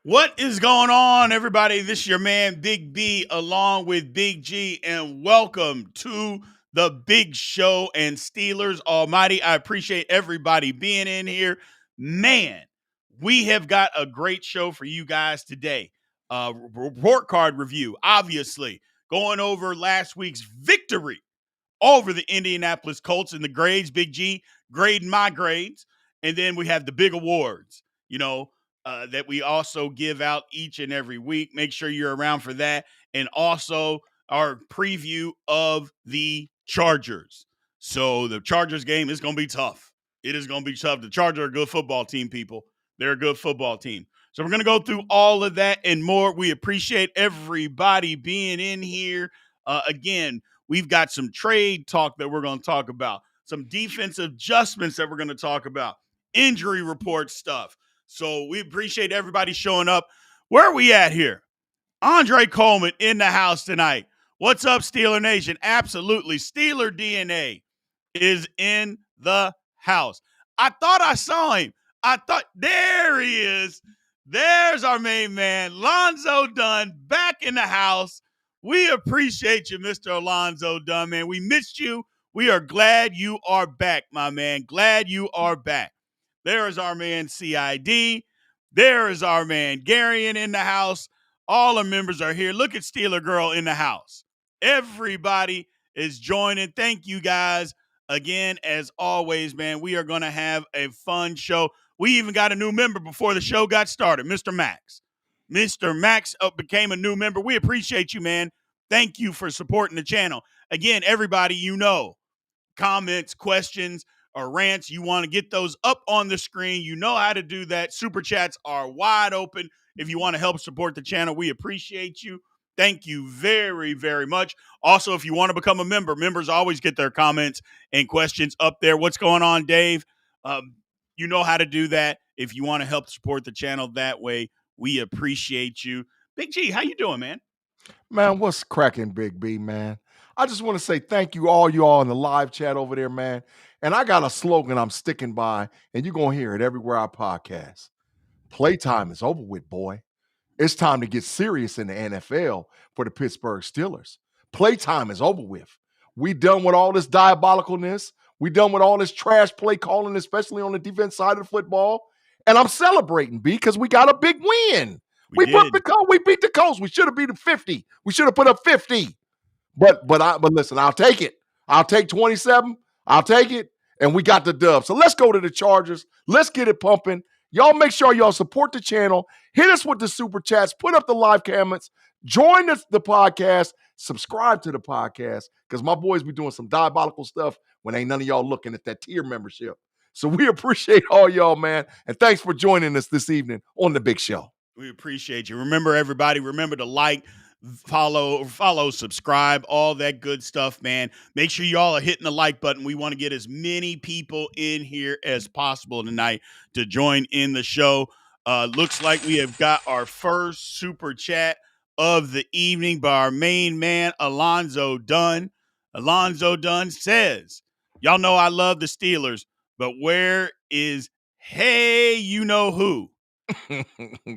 What is going on, everybody? This is your man, Big B, along with Big G, and welcome to the Big Show and Steelers Almighty. I appreciate everybody being in here. Man, we have got a great show for you guys today. Report card review, obviously, going over last week's victory over the Indianapolis Colts in the grades. Big G grading my grades. And then we have the big awards, that we also give out each and every week. Make sure you're around for that. And also our preview of the Chargers. So the Chargers game is going to be tough. It is going to be tough. The Chargers are a good football team, people. They're a good football team. So we're going to go through all of that and more. We appreciate everybody being in here. Again, we've got some trade talk that we're going to talk about, some defensive adjustments that we're going to talk about, injury report stuff. So we appreciate everybody showing up. Where are we at here? Andre Coleman in the house tonight. What's up, Steeler Nation? Absolutely. Steeler DNA is in the house. I thought I saw him. There he is. There's our main man, Lonzo Dunn, back in the house. We appreciate you, Mr. Alonzo Dunn, man. We missed you. We are glad you are back, my man. Glad you are back. There is our man, CID. There is our man, Garion, in the house. All our members are here. Look at Steeler Girl in the house. Everybody is joining. Thank you, guys. Again, as always, man, we are going to have a fun show. We even got a new member before the show got started, Mr. Max. Mr. Max became a new member. We appreciate you, man. Thank you for supporting the channel. Again, everybody, comments, questions, or rants, you want to get those up on the screen. You know how to do that. Super chats are wide open. If you want to help support the channel, we appreciate you. Thank you very, very much. Also, if you want to become a member, members always get their comments and questions up there. What's going on, Dave? You know how to do that. If you want to help support the channel that way, we appreciate you. Big G, how you doing, man? Man, what's cracking, Big B, man? I just want to say thank you all in the live chat over there, man. And I got a slogan I'm sticking by, and you're going to hear it everywhere I podcast. Playtime is over with, boy. It's time to get serious in the NFL for the Pittsburgh Steelers. Playtime is over with. We done with all this diabolicalness. We done with all this trash play calling, especially on the defense side of the football. And I'm celebrating, B, because we got a big win. We beat the Colts. We should have beat them 50. We should have put up 50. But listen, I'll take it. I'll take 27. I'll take it. And we got the dub. So let's go to the Chargers. Let's get it pumping. Y'all make sure y'all support the channel. Hit us with the super chats. Put up the live comments. Join the podcast. Subscribe to the podcast because my boys be doing some diabolical stuff when ain't none of y'all looking at that tier membership. So we appreciate all y'all, man. And thanks for joining us this evening on The Big Show. We appreciate you. Remember, everybody, remember to like, follow, subscribe, all that good stuff, man. Make sure y'all are hitting the like button. We want to get as many people in here as possible tonight to join in the show. Looks like we have got our first super chat of the evening by our main man, Alonzo Dunn. Alonzo Dunn says, y'all know I love the Steelers, but where is hey you-know-who?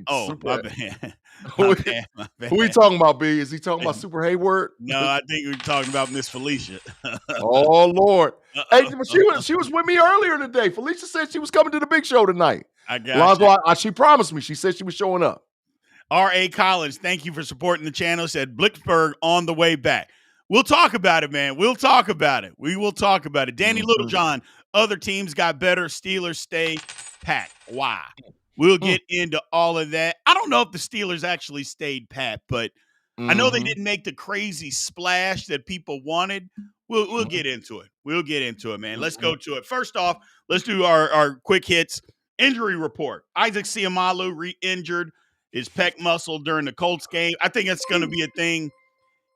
Oh, my bad. Who we talking about, B? Is he talking about Super Hayward? No, I think we're talking about Miss Felicia. Oh, Lord. Hey, she was with me earlier today. Felicia said she was coming to the Big Show tonight. I got you. She promised me. She said she was showing up. R.A. Collins, thank you for supporting the channel. Said Blitzburg on the way back. We'll talk about it, man. We'll talk about it. We will talk about it. Danny Littlejohn, other teams got better. Steelers stay packed. Why? We'll get into all of that. I don't know if the Steelers actually stayed pat, but I know they didn't make the crazy splash that people wanted. We'll get into it. We'll get into it, man. Let's go to it. First off, let's do our quick hits. Injury report. Isaac Seumalo re-injured his pec muscle during the Colts game. I think that's going to be a thing.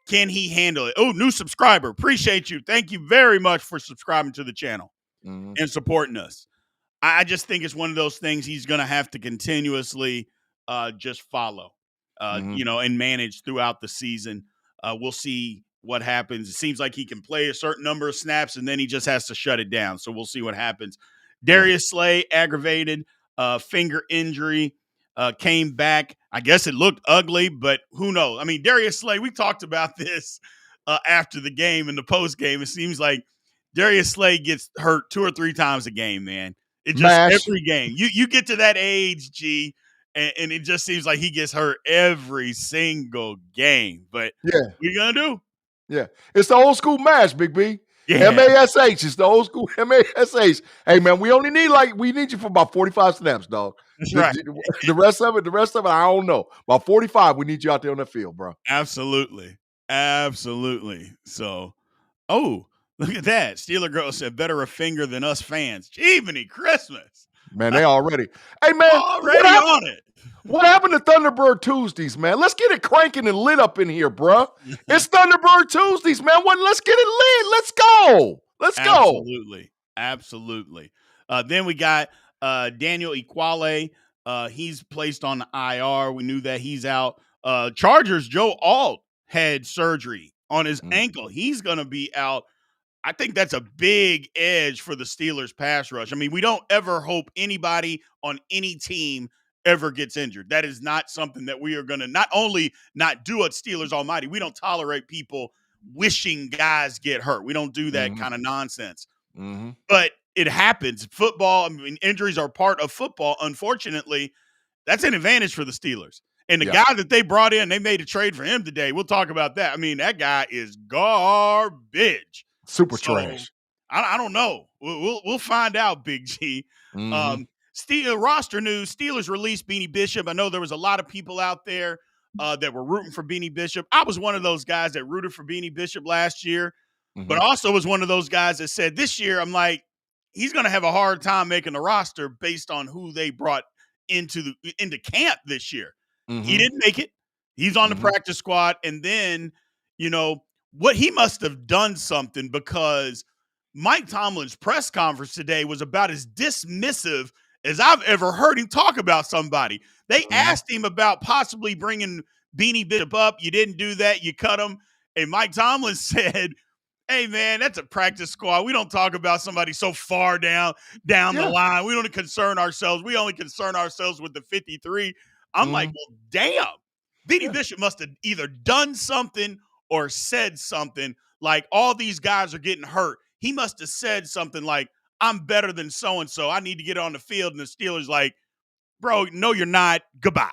Can he handle it? Oh, new subscriber. Appreciate you. Thank you very much for subscribing to the channel and supporting us. I just think it's one of those things he's going to have to continuously just follow, and manage throughout the season. We'll see what happens. It seems like he can play a certain number of snaps, and then he just has to shut it down. So we'll see what happens. Darius Slay, aggravated finger injury. came back. I guess it looked ugly, but who knows? I mean, Darius Slay, we talked about this after the game and the post game. It seems like Darius Slay gets hurt 2 or 3 times a game, man. It just Mash. every game. You get to that age, G, and it just seems like he gets hurt every single game. But Yeah. what you gonna do? Yeah. It's the old school mash, Big B. Yeah. MASH. It's the old school MASH. Hey, man, we need you for about 45 snaps, dog. That's right. The rest of it, I don't know. About 45, we need you out there on the field, bro. Absolutely. So, look at that. Steeler girl said, better a finger than us fans. Jiminy Christmas. Man, they already. Hey, man. Already on it. What happened to Thunderbird Tuesdays, man? Let's get it cranking and lit up in here, bro. It's Thunderbird Tuesdays, man. Let's get it lit. Let's go. Absolutely. Then we got Daniel Iguale. He's placed on the IR. We knew that he's out. Chargers, Joe Alt had surgery on his ankle. He's going to be out. I think that's a big edge for the Steelers pass rush. I mean, we don't ever hope anybody on any team ever gets injured. That is not something that we are going to not only not do at Steelers Almighty. We don't tolerate people wishing guys get hurt. We don't do that kind of nonsense. But it happens. Football, I mean, injuries are part of football. Unfortunately, that's an advantage for the Steelers. And the guy that they brought in, they made a trade for him today. We'll talk about that. I mean, that guy is garbage. Super trash. I don't know. We'll find out, Big G. Roster news, Steelers released Beanie Bishop. I know there was a lot of people out there that were rooting for Beanie Bishop. I was one of those guys that rooted for Beanie Bishop last year, but also was one of those guys that said this year, I'm like, he's going to have a hard time making the roster based on who they brought into camp this year. He didn't make it. He's on the practice squad. And then, what he must have done something, because Mike Tomlin's press conference today was about as dismissive as I've ever heard him talk about somebody. They asked him about possibly bringing Beanie Bishop up. You didn't do that. You cut him. And Mike Tomlin said, hey, man, that's a practice squad. We don't talk about somebody so far down the line. We don't concern ourselves. We only concern ourselves with the 53. I'm like, well, damn. Beanie Bishop must have either done something or said something like, all these guys are getting hurt. He must have said something like, I'm better than so-and-so. I need to get on the field. And the Steelers like, bro, no, you're not. Goodbye.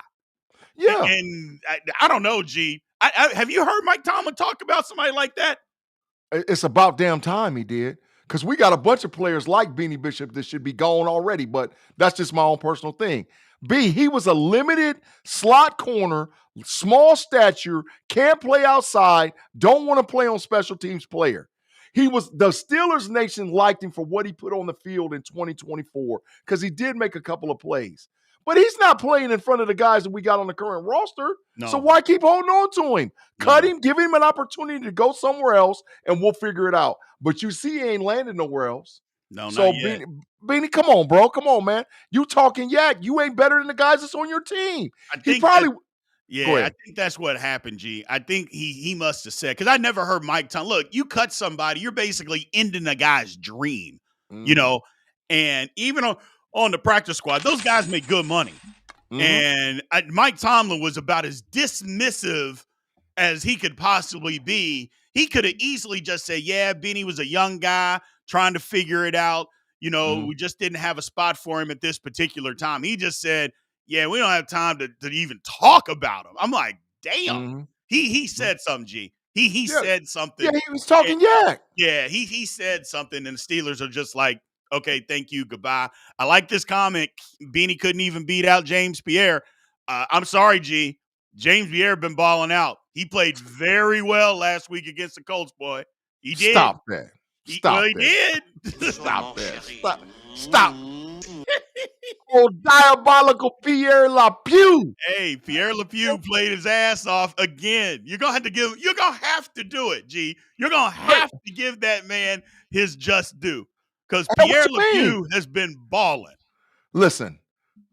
Yeah. And I don't know, G. Have you heard Mike Tomlin talk about somebody like that? It's about damn time he did, because we got a bunch of players like Beanie Bishop that should be gone already, but that's just my own personal thing. He was a limited slot corner, small stature, can't play outside, don't want to play on special teams player. The Steelers Nation liked him for what he put on the field in 2024, because he did make a couple of plays. But he's not playing in front of the guys that we got on the current roster. No. So why keep holding on to him? Cut him, give him an opportunity to go somewhere else, and we'll figure it out. But you see he ain't landed nowhere else. No, so not yet. Beanie, come on, bro. Come on, man. You talking yak. You ain't better than the guys that's on your team. I think that's what happened, G. I think he must have said, because I never heard Mike Tomlin. Look, you cut somebody, you're basically ending a guy's dream, and even on the practice squad, those guys make good money. And Mike Tomlin was about as dismissive as he could possibly be. He could have easily just said, yeah, Beanie was a young guy trying to figure it out. We just didn't have a spot for him at this particular time. He just said, yeah, we don't have time to even talk about him. I'm like, damn. He said something, G. He said something. Yeah, he was talking yak. Yeah, he said something, and the Steelers are just like, okay, thank you, goodbye. I like this comment. Beanie couldn't even beat out James Pierre. I'm sorry, G. James Pierre been balling out. He played very well last week against the Colts, boy. He did. Stop that. He did. Stop that. Stop. Oh, diabolical Pierre LaPue. Hey, Pierre LaPue played his ass off again. You're gonna have to do it, G. You're gonna have to give that man his just due. Because Pierre LaPue has been balling. Listen,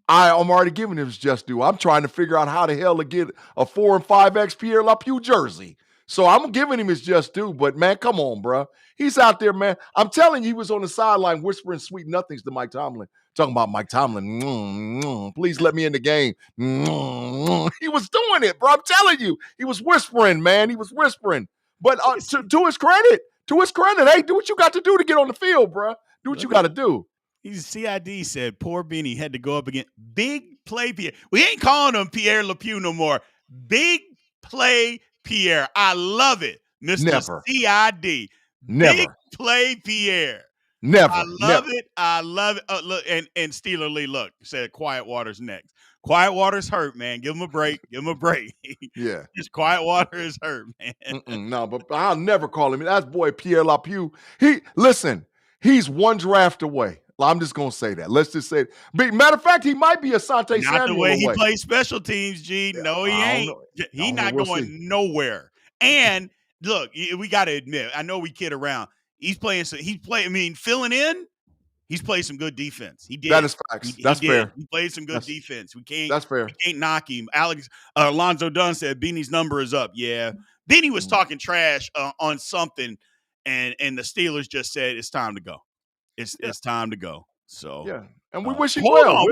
I'm already giving him his just due. I'm trying to figure out how the hell to get a 4 and 5X Pierre LaPue jersey. So I'm giving him his just due, but man, come on, bro. He's out there, man. I'm telling you, he was on the sideline whispering sweet nothings to Mike Tomlin, talking about Mike Tomlin. Please let me in the game. He was doing it, bro. I'm telling you, he was whispering, man. He was whispering. But to his credit, hey, do what you got to do to get on the field, bro. Do what you got to do. CID said poor Benny had to go up against big play Pierre. We ain't calling him Pierre LePew no more. Big play Pierre. I love it, Mr. Never. CID. Never. Big play Pierre. Never. I love it. I love it. Look, and Steeler Lee, look, said Quiet Water's next. Quiet Water's hurt, man. Give him a break. Give him a break. Yeah. Just Quiet Water is hurt, man. No, but I'll never call him. That's boy Pierre LePew. He's one draft away. I'm just going to say that. Let's just say it. Matter of fact, he might be Asante Samuel Not the way away. he plays special teams, G. Yeah, No, he ain't. He's not going nowhere. And look, we got to admit, I know we kid around. Filling in, he's played some good defense. He did. That is facts. That's fair. He played some good defense. That's fair. We can't knock him. Alonzo Dunn said Beanie's number is up. Yeah. Beanie was talking trash on something, and the Steelers just said it's time to go. It's time to go. So yeah, and we wish him well.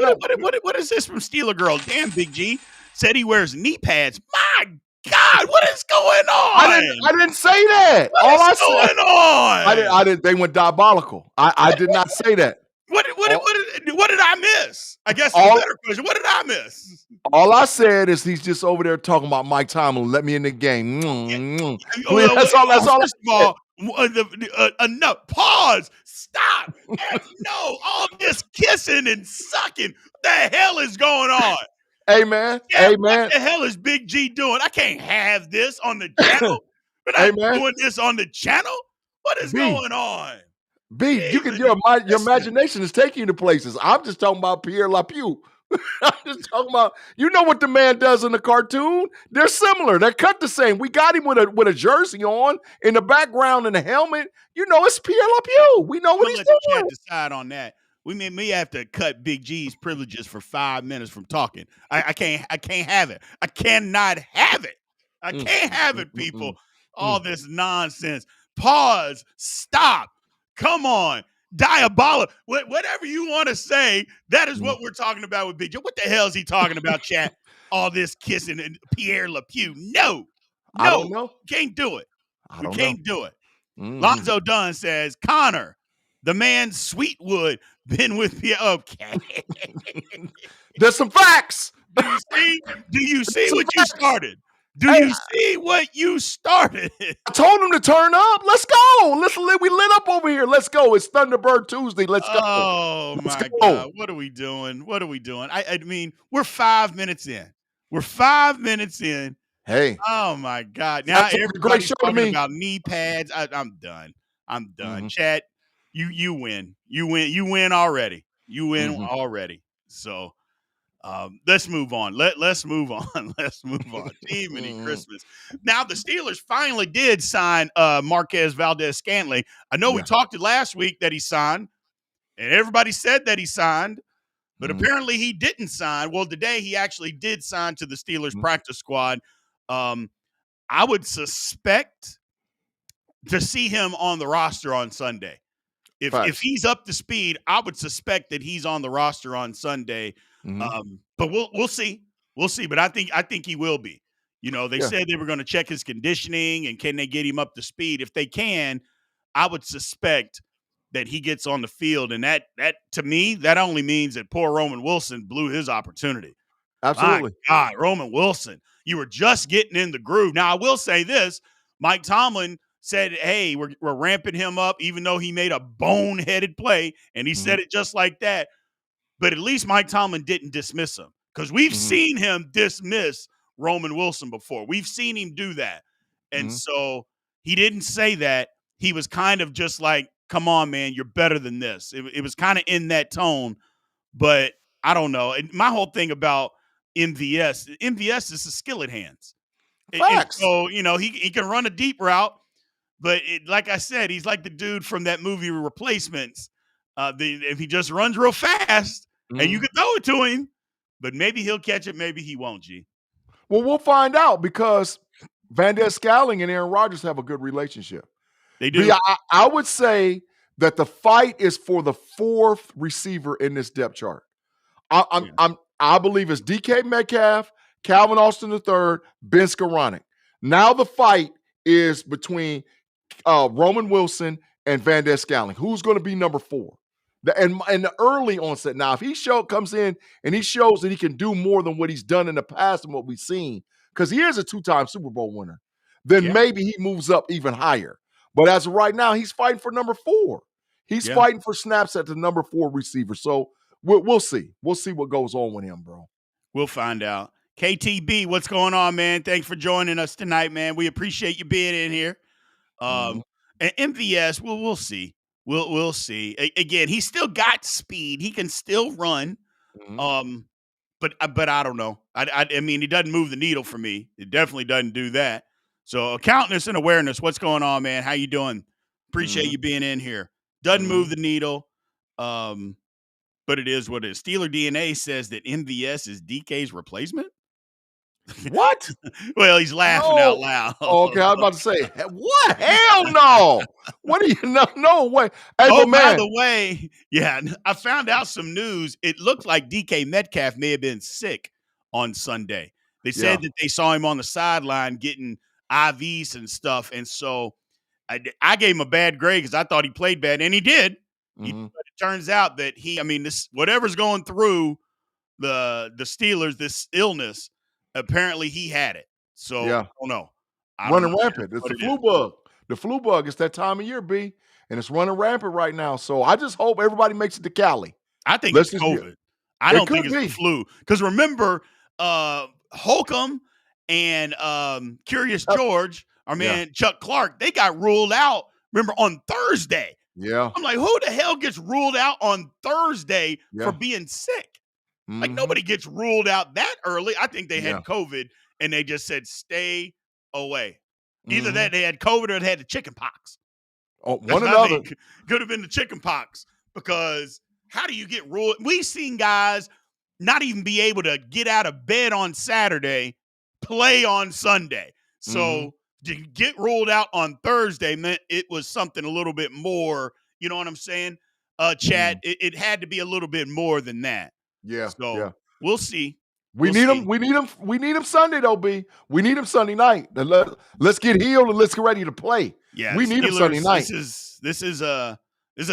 What is this from Steeler Girl? Damn, Big G said he wears knee pads. My God, what is going on? I didn't say that. What is going on? I didn't. They went diabolical. I did not say that. What did I miss? I guess that's a better question. What did I miss? All I said is he's just over there talking about Mike Tomlin. Let me in the game. That's all. First of all, no, pause, stop, no, all this kissing and sucking. What the hell is going on? Hey man, What the hell is Big G doing? I can't have this on the channel. We're not doing this on the channel. What is going on? Your imagination is taking you to places. I'm just talking about Pierre LePew. I'm just talking about, you know what the man does in the cartoon? They're similar. They're cut the same. We got him with a jersey on in the background and the helmet. You know, it's Pierre LePew. We know what he's doing. Let the chat decide on that. We may have to cut Big G's privileges for 5 minutes from talking. I can't have it. I cannot have it. I can't have it, people. All this nonsense. Pause. Stop. Come on. Diabolical. Whatever you want to say, that is what we're talking about with Big Joe. What the hell is he talking about, chat? All this kissing and Pierre LePew. No. I don't know. Can't do it. You can't do it. Lonzo Dunn says, Connor, the man Sweetwood, been with Pierre. Okay. There's some facts. Do you see what you started? Do you see what you started? I told him to turn up. Let's go. We lit up over here. Let's go. It's Thunderbird Tuesday. Let's go. Oh, my God. What are we doing? I mean, we're 5 minutes in. Hey. Oh, my God. Now everybody's talking about knee pads. I'm done. Chat, you win. You win already. Already. So. Let's move on. Let's move on. Team Christmas. Now the Steelers finally did sign Marquez Valdez-Scantling. I know we talked last week that he signed, and everybody said that he signed, but apparently he didn't sign. Well, today he actually did sign to the Steelers practice squad. I would suspect to see him on the roster on Sunday. If he's up to speed, I would suspect that he's on the roster on Sunday. But we'll see. But I think he will be. You know, they said they were going to check his conditioning and can they get him up to speed. If they can, I would suspect that he gets on the field. And that to me, that only means that poor Roman Wilson blew his opportunity. Absolutely. My God, Roman Wilson, you were just getting in the groove. Now, I will say this. Mike Tomlin said, hey, we're ramping him up, even though he made a boneheaded play. And he said it just like that. But at least Mike Tomlin didn't dismiss him because we've seen him dismiss Roman Wilson before. We've seen him do that. And so he didn't say that. He was kind of just like, come on, man, you're better than this. It was kind of in that tone. But I don't know. And my whole thing about MVS is the skillet hands. Facts. And so, you know, he can run a deep route. But like I said, he's like the dude from that movie Replacements. If he just runs real fast and you can throw it to him, but maybe he'll catch it, maybe he won't, G. Well, we'll find out because Van Der Scouting and Aaron Rodgers have a good relationship. They B, do. I would say that the fight is for the fourth receiver in this depth chart. I believe it's DK Metcalf, Calvin Austin III, Ben Skoranek. Now the fight is between Roman Wilson and Van Der Scouting. Who's going to be number 4? And the early onset. Now, if he comes in and he shows that he can do more than what he's done in the past and what we've seen, because he is a 2-time Super Bowl winner, then maybe he moves up even higher. But as of right now, he's fighting for number 4. He's fighting for snaps at the number 4 receiver. So we'll see. We'll see what goes on with him, bro. We'll find out. KTB, what's going on, man? Thanks for joining us tonight, man. We appreciate you being in here. And MVS, we'll see. We'll see. Again, he's still got speed. He can still run. But I don't know. I mean, he doesn't move the needle for me. It definitely doesn't do that. So accountness and awareness, what's going on, man? How you doing? Appreciate you being in here. Doesn't move the needle. But it is what it is. Steeler DNA says that MVS is DK's replacement. What? Well, he's laughing out loud. Okay, I was about to say, what? Hell no. What do you know? No way. Hey, by the way, I found out some news. It looked like DK Metcalf may have been sick on Sunday. They said that they saw him on the sideline getting IVs and stuff. And so I gave him a bad grade because I thought he played bad, and he did. But it turns out that this whatever's going through the Steelers, this illness, apparently he had it. So I don't know. Running rampant. It's the flu bug. The flu bug. It's that time of year, B, and it's running rampant right now. So I just hope everybody makes it to Cali. I think it's COVID. I don't think it's the flu. Because remember, Holcomb and Curious George, our man Chuck Clark, they got ruled out, remember, on Thursday. Yeah. I'm like, who the hell gets ruled out on Thursday for being sick? Like, nobody gets ruled out that early. I think they had COVID, and they just said, stay away. Either that, they had COVID, or they had the chicken pox. Oh, one or another. Could have been the chicken pox, because how do you get ruled? We've seen guys not even be able to get out of bed on Saturday, play on Sunday. So to get ruled out on Thursday meant it was something a little bit more, you know what I'm saying? Chad, it had to be a little bit more than that. So we'll see. We need him. We need him Sunday, though, B. We need him Sunday night. Let's get healed and let's get ready to play. Yeah, we need him Sunday night. This is a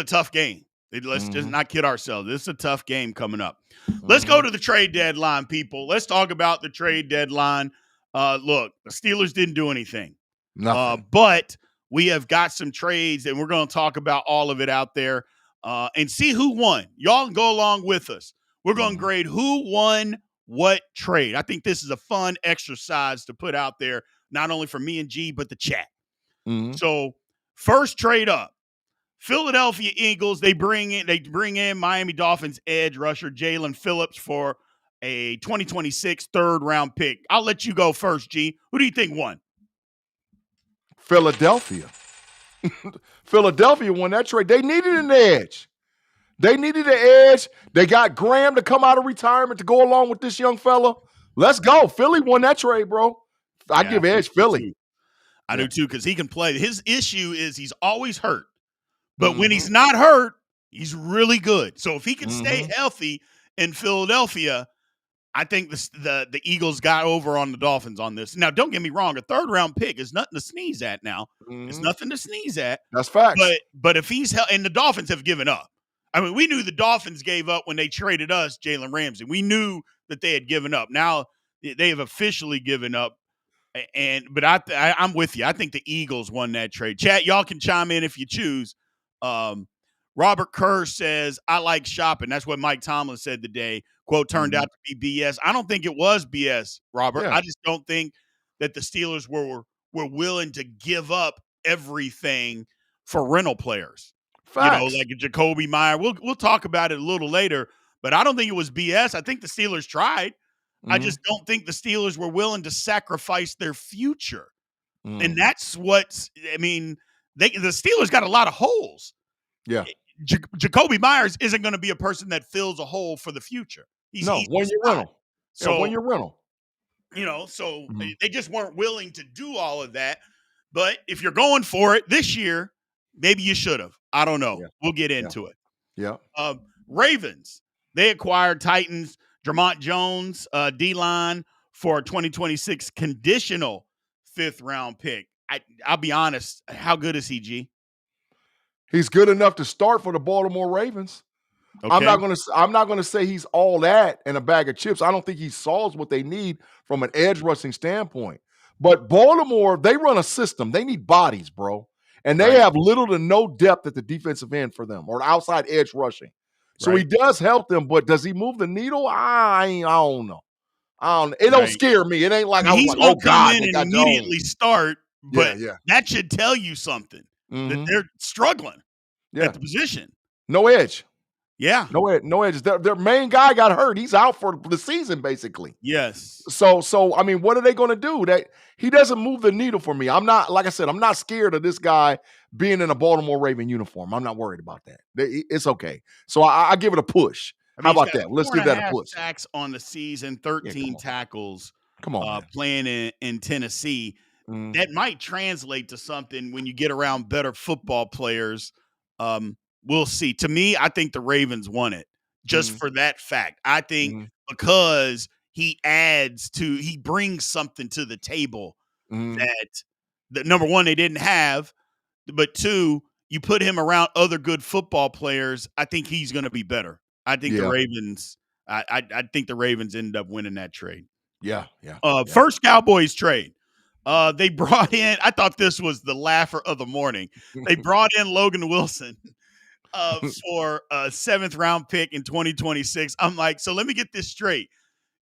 tough game. Let's just not kid ourselves. This is a tough game coming up. Let's go to the trade deadline, people. Let's talk about the trade deadline. Look, the Steelers didn't do anything. But we have got some trades, and we're going to talk about all of it out there and see who won. Y'all go along with us. We're going to grade who won what trade. I think this is a fun exercise to put out there, not only for me and G, but the chat. So first trade up, Philadelphia Eagles. They bring in Miami Dolphins edge rusher Jalen Phillips for a 2026 third-round pick. I'll let you go first, G. Who do you think won? Philadelphia. Philadelphia won that trade. They needed an edge. They got Graham to come out of retirement to go along with this young fella. Let's go. Philly won that trade, bro. I give edge Philly. I do too, because he can play. His issue is he's always hurt. But when he's not hurt, he's really good. So if he can stay healthy in Philadelphia, I think the Eagles got over on the Dolphins on this. Now, don't get me wrong. A third-round pick is nothing to sneeze at now. It's nothing to sneeze at. That's facts. But if he's and the Dolphins have given up. I mean, we knew the Dolphins gave up when they traded us Jalen Ramsey. We knew that they had given up. Now they have officially given up. But I'm with you. I think the Eagles won that trade. Chat, y'all can chime in if you choose. Robert Kerr says, I like shopping. That's what Mike Tomlin said today. Quote, turned out to be BS. I don't think it was BS, Robert. I just don't think that the Steelers were willing to give up everything for rental players. Facts. You know, like a Jacoby Meyer. We'll talk about it a little later, but I don't think it was BS. I think the Steelers tried. I just don't think the Steelers were willing to sacrifice their future. And that's what, I mean, the Steelers got a lot of holes. Yeah. Jacoby Myers isn't going to be a person that fills a hole for the future. He's one-year rental. So one-year rental. So Mhm. they just weren't willing to do all of that. But if you're going for it this year, maybe you should have. I don't know. Yeah. We'll get Yeah. into it. Yeah. Ravens, they acquired Titans, Dramont Jones, D-line for a 2026 conditional 5th-round pick. I'll be honest. How good is he, G? He's good enough to start for the Baltimore Ravens. Okay. I'm not gonna say he's all that and a bag of chips. I don't think he solves what they need from an edge rushing standpoint. But Baltimore, they run a system. They need bodies, bro. And they Right. have little to no depth at the defensive end for them or outside edge rushing. So he Right. does help them, but does he move the needle? I don't know. It don't Right. scare me. It ain't like I I mean, was he's like, going oh to come God, in they and got immediately Jones. start, Yeah, but yeah. that should tell you something that Mhm. they're struggling Yeah. at the position. No edge. Yeah. No edges. Their main guy got hurt. He's out for the season, basically. Yes. So I mean, what are they going to do? That he doesn't move the needle for me. I'm not, like I said, I'm not scared of this guy being in a Baltimore Raven uniform. I'm not worried about that. It's okay. So I give it a push. I How mean, he's about got that? Let's four and give a that a half push. sacks on the season, Yeah, 13 tackles come on, man. playing in Tennessee. Mm, That might translate to something when you get around better football players. We'll see. To me, I think the Ravens won it just mm, for that fact. I think mm, because he brings something to the table mm. that number one, they didn't have, but two, you put him around other good football players, I think he's going to be better. I think the Yeah, Ravens. I think the Ravens ended up winning that trade. yeah, yeah. First Cowboys trade. They brought in. I thought this was the laugher of the morning. They brought in Logan Wilson for a 7th-round pick in 2026. I'm like, so let me get this straight.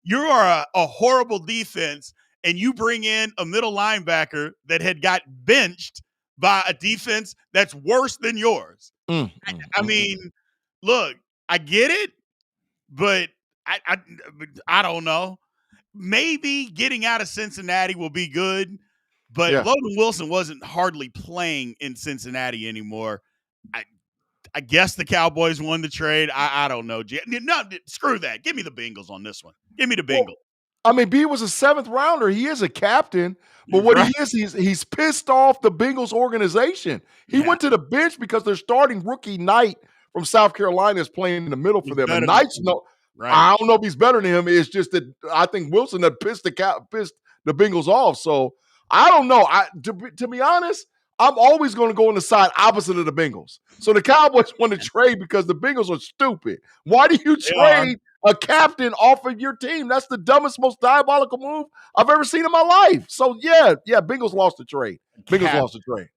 You are a horrible defense, and you bring in a middle linebacker that had got benched by a defense that's worse than yours. I mean, look, I get it, but I don't know. Maybe getting out of Cincinnati will be good, but Yeah. Logan Wilson wasn't hardly playing in Cincinnati anymore. I guess the Cowboys won the trade. I don't know. No, screw that. Give me the Bengals on this one. Give me the Well, Bengals. I mean, B was a 7th rounder. He is a captain, but what Right. he is, he's pissed off the Bengals organization. He Yeah. went to the bench because their starting rookie Knight from South Carolina is playing in the middle for He's them. And better than Knight's him. Right. I don't know if he's better than him. It's just that I think Wilson had pissed the Bengals off. So I don't know. To be honest, I'm always going to go on the side opposite of the Bengals. So the Cowboys want to trade because the Bengals are stupid. Why do you They are. trade a captain off of your team? That's the dumbest, most diabolical move I've ever seen in my life. So yeah, Bengals lost the trade. Bengals lost the trade.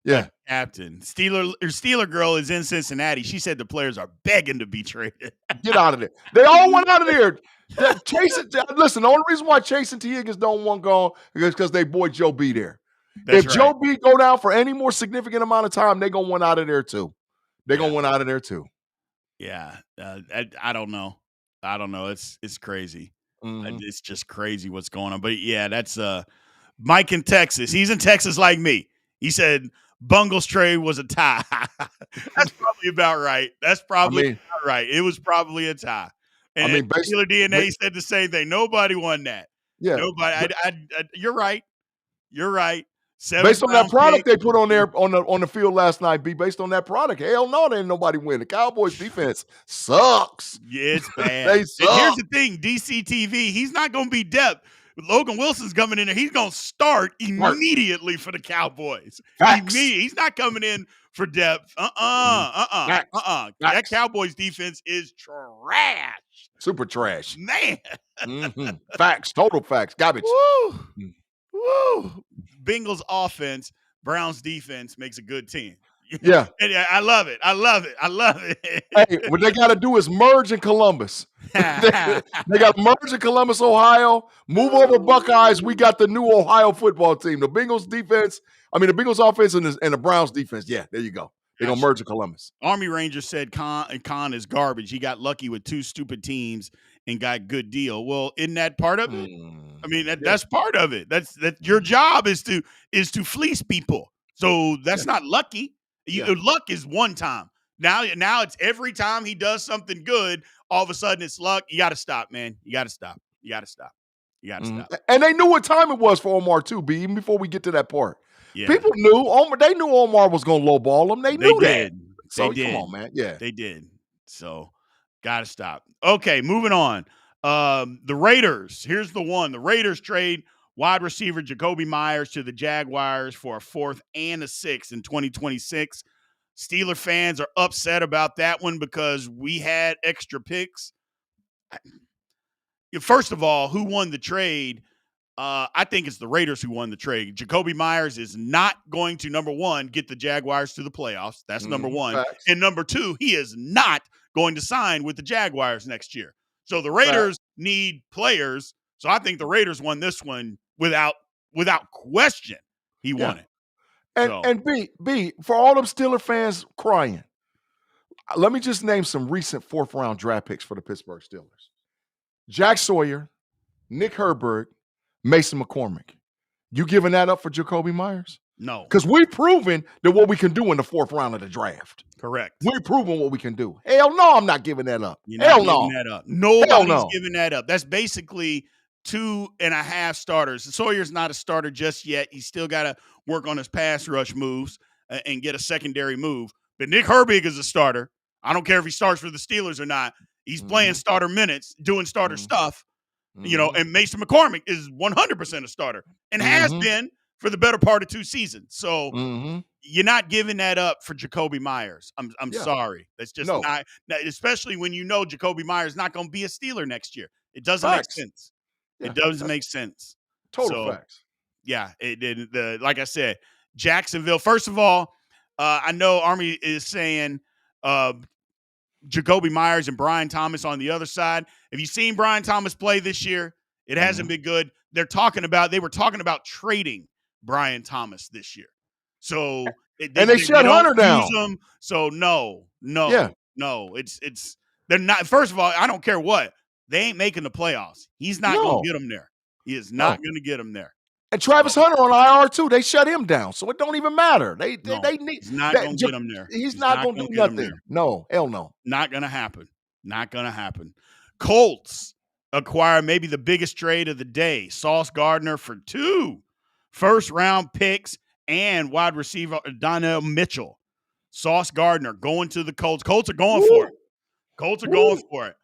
Yeah. Captain. Steeler girl is in Cincinnati. She said the players are begging to be traded. Get out of there. They all went out of there. Listen, the only reason why Chase and T. Higgins don't want gone is because they boy Joe B there. That's If right. Joe B go down for any more significant amount of time, they're going to win out of there too. They're going to win out of there too. Yeah. I don't know. I don't know. It's crazy. It's just crazy what's going on. But yeah, that's Mike in Texas. He's in Texas like me. He said Bungles trade was a tie. That's probably about right. That's probably about right. It was probably a tie. And Steeler DNA said the same thing. Nobody won that. Yeah. Nobody. You're right. You're right. Based on that product they put on there on the field last night, based on that product, hell no, there ain't nobody win. The Cowboys defense sucks. Yeah, it's bad. They suck. And here's the thing, DCTV, he's not going to be depth. Logan Wilson's coming in there. He's going to start immediately for the Cowboys. He's not coming in for depth. That Cowboys defense is trash. Super trash. Man. Facts. Total facts. Garbage. Woo. Woo. Bengals offense, Browns defense makes a good team. Yeah. I love it. I love it. I love it. Hey, what they got to do is merge in Columbus. They got to merge in Columbus, Ohio. Move over Buckeyes. We got the new Ohio football team. The Bengals offense and the Browns defense. Yeah, there you go. They're going to merge in Columbus. Army Ranger said Khan is garbage. He got lucky with 2 stupid teams and got good deal. Well, isn't that part of it? I mean, that's part of it. That's your job is to fleece people. So that's not lucky. Luck is one time. Now it's every time he does something good, all of a sudden it's luck. You got to stop, man. You got to stop. You got to stop. And they knew what time it was for Omar too, B, even before we get to that part. Yeah. People knew Omar. They knew Omar was going to lowball him. They knew that. So come on, man. Yeah, they did. So got to stop. Okay, moving on. The Raiders. Here's the one. The Raiders trade wide receiver Jacoby Myers to the Jaguars for a 4th and a 6th in 2026. Steeler fans are upset about that one because we had extra picks. First of all, who won the trade? I think it's the Raiders who won the trade. Jacoby Myers is not going to, number one, get the Jaguars to the playoffs. That's number one. Facts. And number two, he is not going to sign with the Jaguars next year. So the Raiders need players. So I think the Raiders won this one without question. He won it. And B, for all them Steeler fans crying, let me just name some recent 4th-round draft picks for the Pittsburgh Steelers. Jack Sawyer, Nick Herbert, Mason McCormick. You giving that up for Jacoby Myers? No. Because we've proven that what we can do in the 4th round of the draft. Correct. We've proven what we can do. Hell no, I'm not giving that up. You're not Hell giving no. that up. Nobody's giving that up. That's basically 2.5 starters. Sawyer's not a starter just yet. He's still got to work on his pass rush moves and get a secondary move. But Nick Herbig is a starter. I don't care if he starts for the Steelers or not. He's playing starter minutes, doing starter stuff. You know, and Mason McCormick is 100% a starter and has been for the better part of 2 seasons. So you're not giving that up for Jacoby Myers. I'm sorry. That's just not, especially when you know Jacoby Myers is not going to be a Steeler next year. It doesn't make sense. It doesn't make sense. Total facts. Yeah, it did. Like I said, Jacksonville. First of all, I know Army is saying Jacoby Myers and Brian Thomas on the other side. Have you seen Brian Thomas play this year? It hasn't been good. They were talking about trading Brian Thomas this year. So they shut Hunter down. Him, so no. It's they're not. First of all, I don't care what. They ain't making the playoffs. He's not going to get them there. He is not going to get them there. And Travis Hunter on IR too. They shut him down, so it don't even matter. They need. He's not going to get him there. He's not going to do nothing. No, hell no. Not going to happen. Not going to happen. Colts acquire maybe the biggest trade of the day. Sauce Gardner for 2 first-round picks and wide receiver Donnell Mitchell. Sauce Gardner going to the Colts. Colts are going for it. Colts are going for it.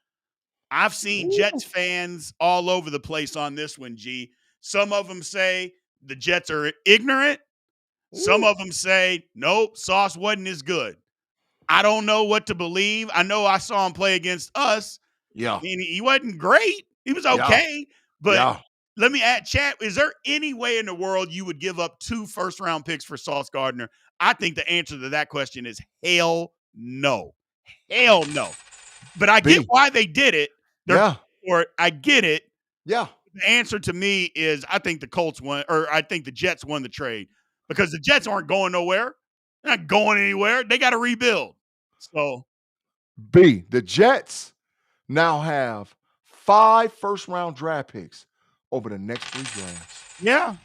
I've seen Jets fans all over the place on this one, G. Some of them say the Jets are ignorant. Some of them say, nope, Sauce wasn't as good. I don't know what to believe. I know I saw him play against us. Yeah. I mean, he wasn't great. He was okay. But let me add, chat, is there any way in the world you would give up 2 first-round picks for Sauce Gardner? I think the answer to that question is hell no. Hell no. But I get why they did it. Or I get it. Yeah. The answer to me is I think the Colts won, or I think the Jets won the trade because the Jets aren't going nowhere. They're not going anywhere. They got to rebuild. So, the Jets now have 5 first-round draft picks over the next 3 drafts. Yeah.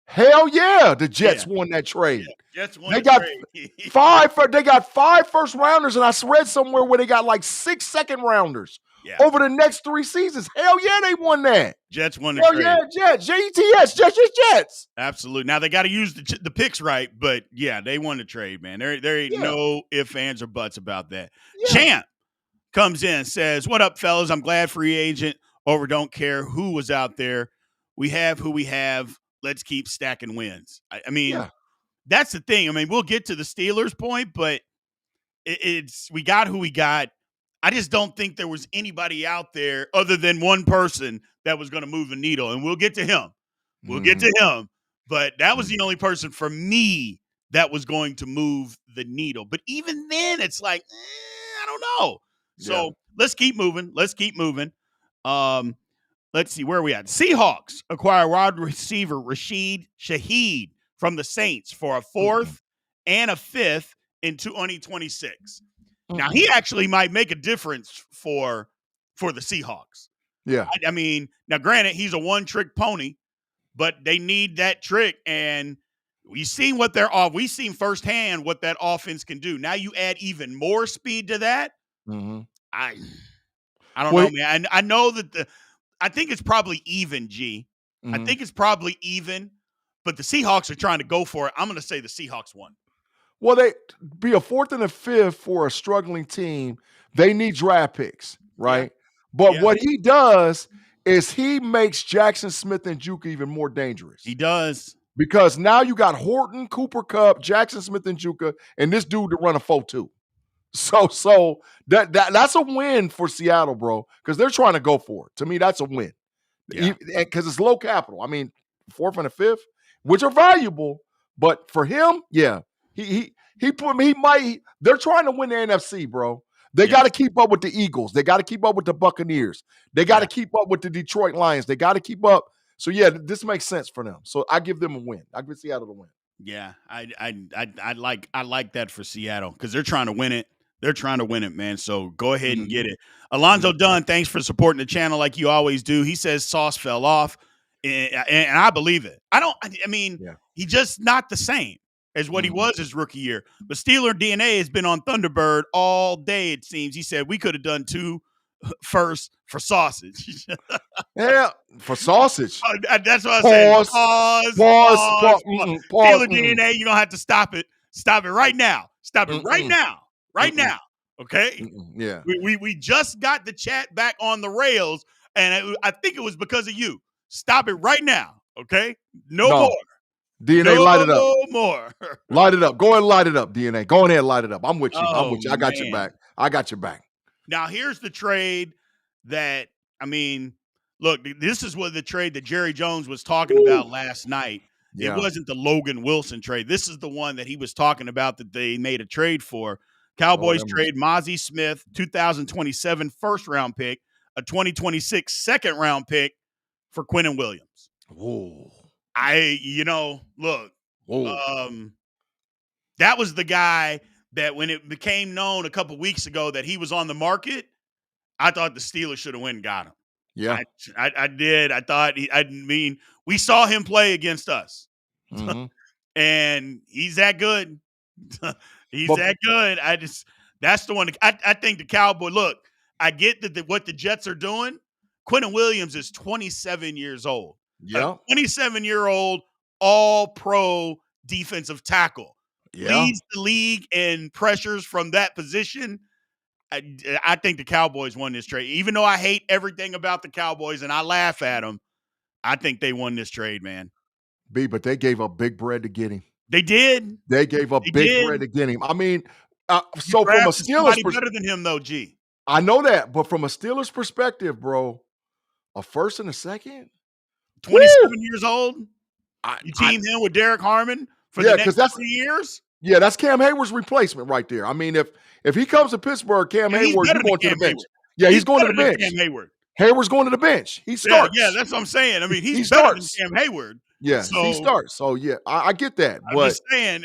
Hell yeah, the Jets won that trade. Yeah, Jets won the trade. They got 5 first rounders, and I read somewhere where they got like 6 second rounders over the next 3 seasons. Hell yeah, they won that. Jets won the trade. Hell yeah, Jets. Jets. Absolutely. Now they got to use the picks right, but yeah, they won the trade, man. There ain't no ifs, ands, or buts about that. Yeah. Champ comes in and says, "What up, fellas? I'm glad free agent over. Don't care who was out there. We have who we have. Let's keep stacking wins." I mean, that's the thing. I mean, we'll get to the Steelers point, but it's we got who we got. I just don't think there was anybody out there other than one person that was going to move the needle, and we'll get to him. We'll get to him, but that was the only person for me that was going to move the needle. But even then, it's like, I don't know. So let's keep moving. Let's see, where are we at? Seahawks acquire wide receiver Rashid Shaheed from the Saints for a 4th and a 5th in 2026. Now, he actually might make a difference for the Seahawks. Yeah. I mean, now, granted, he's a one-trick pony, but they need that trick. And we've seen we've seen firsthand what that offense can do. Now you add even more speed to that. I don't know, man. I know that I think it's probably even, G. I Mhm. think it's probably even, but the Seahawks are trying to go for it. I'm going to say the Seahawks won. Well, they be a 4th and a 5th for a struggling team. They need draft picks, Yeah. right? But Yeah. what he does is he makes Jackson Smith and Juke even more dangerous. He does. Because now you got Horton, Cooper Kupp, Jackson Smith and Juka, and this dude to run a 4-2. So that's a win for Seattle, bro, because they're trying to go for it. To me, that's a win. Yeah. Because it's low capital. I mean, 4th and a 5th, which are valuable, but for him, yeah, they're trying to win the NFC, bro. They got to keep up with the Eagles. They got to keep up with the Buccaneers. They got to keep up with the Detroit Lions. They got to keep up. So yeah, this makes sense for them. So I give them a win. I give Seattle a win. Yeah, I like that for Seattle because they're trying to win it. They're trying to win it, man. So go ahead and get it. Alonzo Dunn, thanks for supporting the channel like you always do. He says Sauce fell off, and I believe it. He's just not the same as what he was his rookie year. But Steeler DNA has been on Thunderbird all day, it seems. He said we could have done 2 first for sausage. Yeah, for sausage. That's what I said. Pause. Steeler DNA, you don't have to stop it. Stop it right now. Stop it right now. Right now. Okay? Yeah. We just got the chat back on the rails, and I think it was because of you. Stop it right now. Okay? No more. DNA, light it up. No more. Light it up. Go ahead and light it up, DNA. Go ahead and light it up. I'm with you. Oh, I got your back. I got your back. Now, here's the trade that, look, this is what the trade that Jerry Jones was talking about last night. Yeah. It wasn't the Logan Wilson trade. This is the one that he was talking about that they made a trade for. Cowboys trade Mozzie Smith, 2027 first-round pick, a 2026 second-round pick for Quinnen Williams. Whoa. Look, that was the guy that when it became known a couple weeks ago that he was on the market, I thought the Steelers should have went and got him. Yeah. I did. I thought, we saw him play against us. And he's that good. That good. That's the one. I think the Cowboy, look, I get that what the Jets are doing. Quinnen Williams is 27 years old. Yeah. 27-year-old all-pro defensive tackle. Yeah. Leads the league in pressures from that position. I think the Cowboys won this trade. Even though I hate everything about the Cowboys and I laugh at them, I think they won this trade, man. But they gave up big bread to get him. They did. They gave up big bread to get him. So from a Steelers perspective, better than him though, G. I know that, but from a Steelers perspective, bro, a first and a second, 27 years old. You team him with Derek Harmon for the next 3 years. Yeah, that's Cam Hayward's replacement right there. If he comes to Pittsburgh, Cam Hayward, you're going to the bench. Yeah, he's going to the bench. Cam Hayward. Hayward's going to the bench. He starts. Yeah, that's what I'm saying. He's better than Cam Hayward. Yeah, he starts. So yeah, I get that. I'm just saying,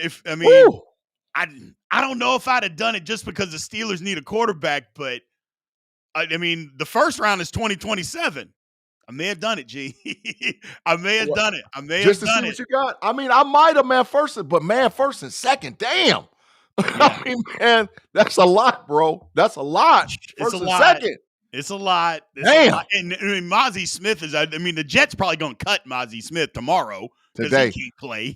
I don't know if I'd have done it just because the Steelers need a quarterback, but the first round is 2027. I may have done it, G. I may have done it. Just to see what you got. I might have first and second. Damn. Yeah. Man, that's a lot, bro. That's a lot. First and second. It's a lot. Damn. And Mozzie Smith is, the Jets probably going to cut Mozzie Smith tomorrow today. He can't play.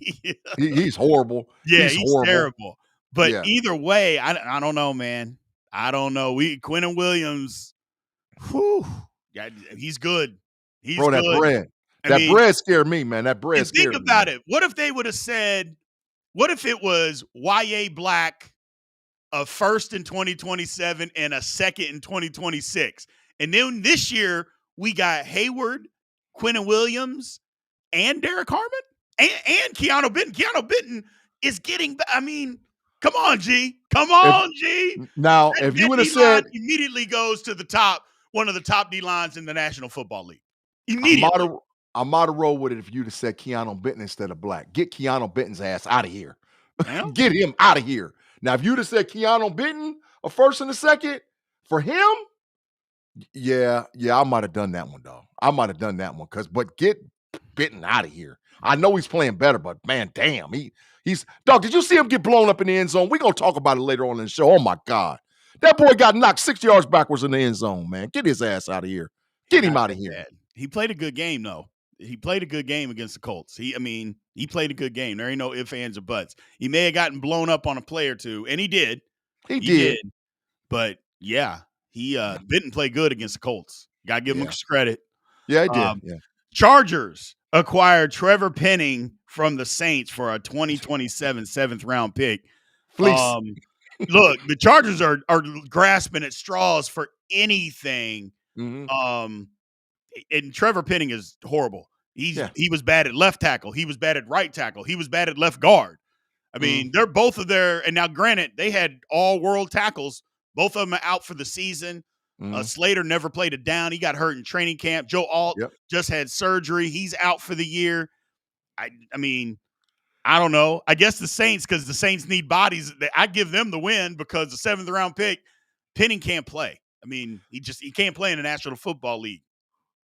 He's horrible. Yeah, he's terrible. But either way, I don't know, man. I don't know. Quinnen Williams, he's good. He's bro, good. That bread. That bread scared me, man. That bread scared me. Think about it. What if they would have said, what if it was Y.A. Black, a first in 2027 and a second in 2026? And then this year, we got Hayward, Quinnen Williams, and Derek Harmon, and Keanu Benton. Keanu Benton is getting, come on, G. Come on, G. Now, if you would have said. Immediately goes to the top, one of the top D lines in the National Football League. Immediately. I might have rolled with it if you'd have said Keanu Benton instead of Black. Get Keanu Benton's ass out of here. Get him out of here. Now, if you'd have said Keanu Benton, a first and a second, for him, yeah, I might have done that one, dog. I might have done that one. But get Benton out of here. I know he's playing better, but man, damn, he's dog. Did you see him get blown up in the end zone? We're gonna talk about it later on in the show. Oh my God. That boy got knocked 6 yards backwards in the end zone, man. Get his ass out of here. Get him out of here. He played a good game, though. He played a good game against the Colts. He played a good game. There ain't no ifs, ands, or buts. He may have gotten blown up on a play or two, and he did. He He did. did. But, yeah, he didn't play good against the Colts. Got to give him credit. Yeah, he did. Yeah. Chargers acquired Trevor Penning from the Saints for a 2027 7th-round pick. Fleece. Look, the Chargers are grasping at straws for anything. Mm-hmm. And Trevor Penning is horrible. He was bad at left tackle. He was bad at right tackle. He was bad at left guard. I mean, they're both of their – and now, granted, they had all-world tackles. Both of them are out for the season. Slater never played a down. He got hurt in training camp. Joe Alt just had surgery. He's out for the year. I mean, I don't know. I guess the Saints, because the Saints need bodies, I give them the win because the 7th-round pick, Penning can't play. I mean, he can't play in the National Football League.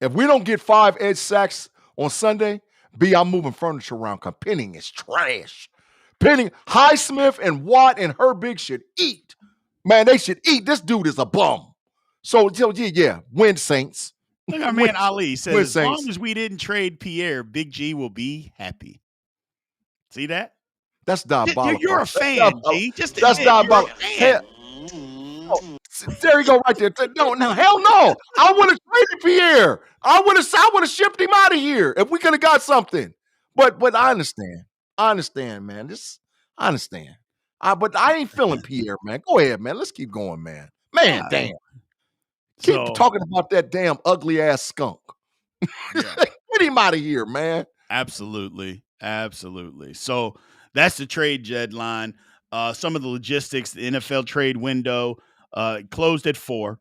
If we don't get 5 edge sacks on Sunday, I'm moving furniture around because Penning is trash. Penning, Highsmith and Watt and Herbig should eat. Man, they should eat. This dude is a bum. So win Saints. Look, our man Ali says, as long as we didn't trade Pierre, Big G will be happy. See that? That's diabolical. You're a fan, G. That's diabolical. There you go, right there. No, hell no. I would have traded Pierre. I would have shipped him out of here if we could have got something. But I understand. I understand, man. I understand. But I ain't feeling Pierre, man. Go ahead, man. Let's keep going, man. Man, damn. Keep talking about that damn ugly ass skunk. Get him out of here, man. Absolutely. So that's the trade deadline. Some of the logistics, the NFL trade window closed at 4.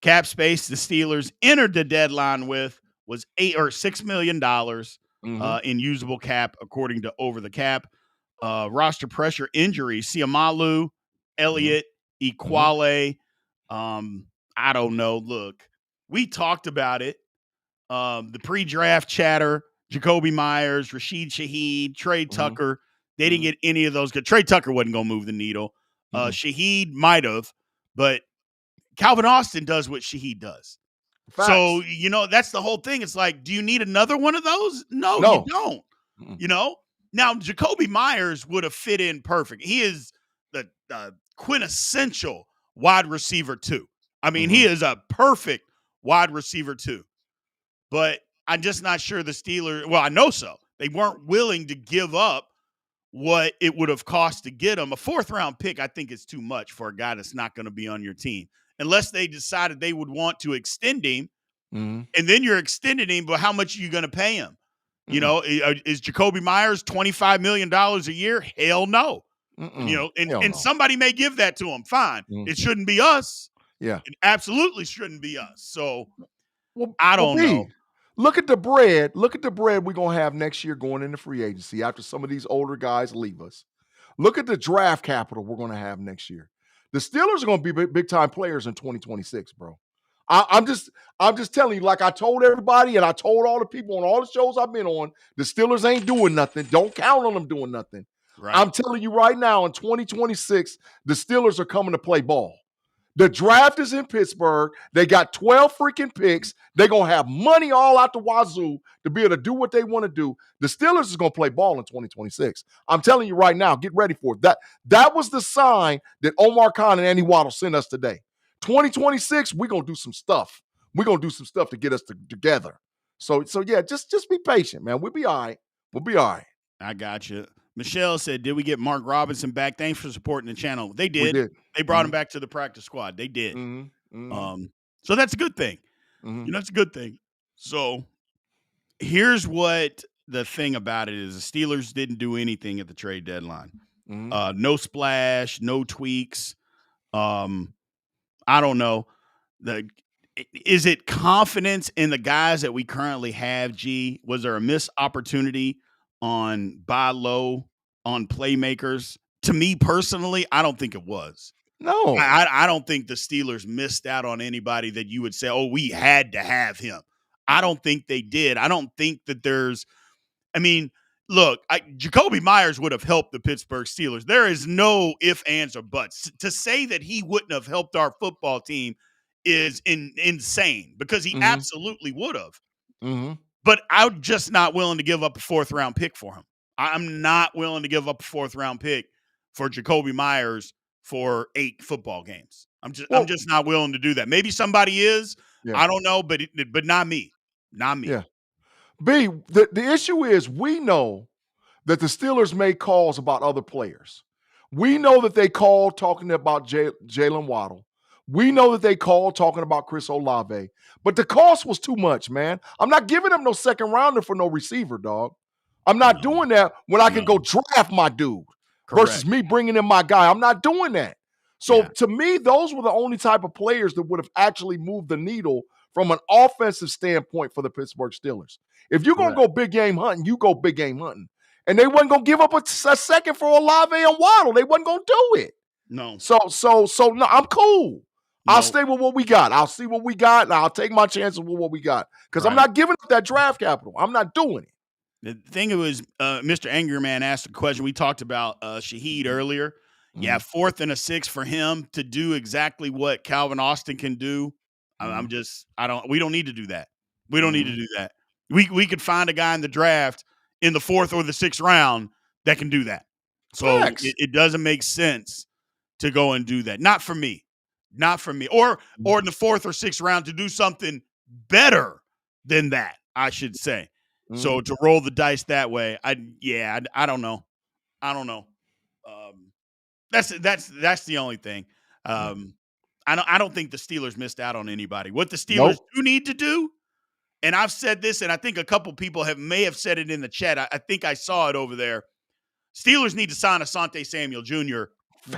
Cap space the Steelers entered the deadline with was $6 million in usable cap, according to Over the Cap. Roster pressure injuries: Siamalu, Elliott, Equale. I don't know. Look, we talked about it. The pre-draft chatter: Jacoby Myers, Rashid Shaheed, Trey Tucker. They didn't get any of those. Trey Tucker wasn't going to move the needle. Shaheed might have, but Calvin Austin does what Shaheed does. Facts. So, that's the whole thing. It's like, do you need another one of those? No. You don't. Now, Jacoby Myers would have fit in perfect. He is the quintessential wide receiver 2. I mean, he is a perfect wide receiver 2. But I'm just not sure the Steelers – well, I know so. They weren't willing to give up what it would have cost to get him. A 4th-round pick, I think, is too much for a guy that's not going to be on your team. Unless they decided they would want to extend him, and then you're extending him, but how much are you going to pay him? Is Jacoby Myers $25 million a year? Hell no. And somebody may give that to him. Fine. It shouldn't be us. Yeah. It absolutely shouldn't be us. So, I don't know. Look at the bread. Look at the bread we're going to have next year going into free agency after some of these older guys leave us. Look at the draft capital we're going to have next year. The Steelers are going to be big-time players in 2026, bro. I'm just telling you, like I told everybody and I told all the people on all the shows I've been on, the Steelers ain't doing nothing. Don't count on them doing nothing. Right. I'm telling you right now, in 2026, the Steelers are coming to play ball. The draft is in Pittsburgh. They got 12 freaking picks. They're going to have money all out the wazoo to be able to do what they want to do. The Steelers is going to play ball in 2026. I'm telling you right now, get ready for it. That was the sign that Omar Khan and Andy Waddle sent us today. 2026, we're going to do some stuff. We're going to do some stuff to get us together. So yeah, just be patient, man. We'll be all right. We'll be all right. I got you. Michelle said, did we get Mark Robinson back? Thanks for supporting the channel. They did. They brought him back to the practice squad. They did. So that's a good thing. That's a good thing. So here's what the thing about it is. The Steelers didn't do anything at the trade deadline. No splash, no tweaks. I don't know. Is it confidence in the guys that we currently have, G? Was there a missed opportunity on buy low on playmakers? To me personally, I don't think it was. No. I don't think the Steelers missed out on anybody that you would say, oh, we had to have him. I don't think they did. I don't think that look, Jacoby Myers would have helped the Pittsburgh Steelers. There is no ifs, ands, or buts. To say that he wouldn't have helped our football team is insane because he absolutely would have. Mm-hmm. But I'm just not willing to give up a 4th-round pick for him. I'm not willing to give up a 4th-round pick for Jacoby Myers for 8 football games. I'm Well, just not willing to do that. Maybe somebody is. yeah, I don't know, but not me. Not me. yeah. B, the issue is we know that the Steelers made calls about other players. We know that they called talking about Jalen Waddle. We know that they called talking about Chris Olave. But the cost was too much, man. I'm not giving them no second rounder for no receiver, dog. I'm not No. doing that when I can No. go draft my dude versus Correct. me bringing in my guy. I'm not doing that. So Yeah. to me, those were the only type of players that would have actually moved the needle from an offensive standpoint for the Pittsburgh Steelers. If you're going to Correct. go big game hunting, you go big game hunting. And they wasn't going to give up a second for Olave and Waddle. They wasn't going to do it. No. So no, I'm cool. I'll No. stay with what we got. I'll see what we got, and I'll take my chances with what we got. Because I'm Right. not giving up that draft capital. I'm not doing it. The thing was, Mr. Angerman asked a question. We talked about Shaheed earlier. Yeah, 4th and a 6 for him to do exactly what Calvin Austin can do. We don't need to do that. We don't need to do that. We could find a guy in the draft in the 4th or the 6th round that can do that. So it doesn't make sense to go and do that. Not for me. Not for me. Or in the 4th or 6th round to do something better than that, I should say. So to roll the dice that way, I don't know. I don't know. That's the only thing. I don't think the Steelers missed out on anybody. What the Steelers do need to do, and I've said this, and I think a couple people may have said it in the chat. I think I saw it over there. Steelers need to sign Asante Samuel Jr.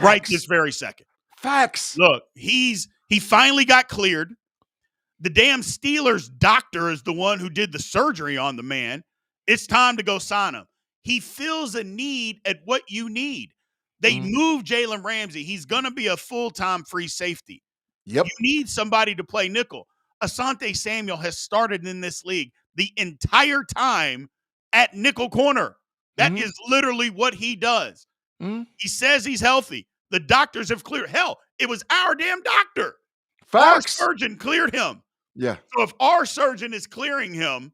right this very second. Facts. Look, he finally got cleared. The damn Steelers doctor is the one who did the surgery on the man. It's time to go sign him. He fills a need at what you need. They moved Jalen Ramsey. He's going to be a full-time free safety. Yep. You need somebody to play nickel. Asante Samuel has started in this league the entire time at nickel corner. That is literally what he does. He says he's healthy. The doctors have cleared. Hell, it was our damn doctor. Facts. Our surgeon cleared him. Yeah. So if our surgeon is clearing him,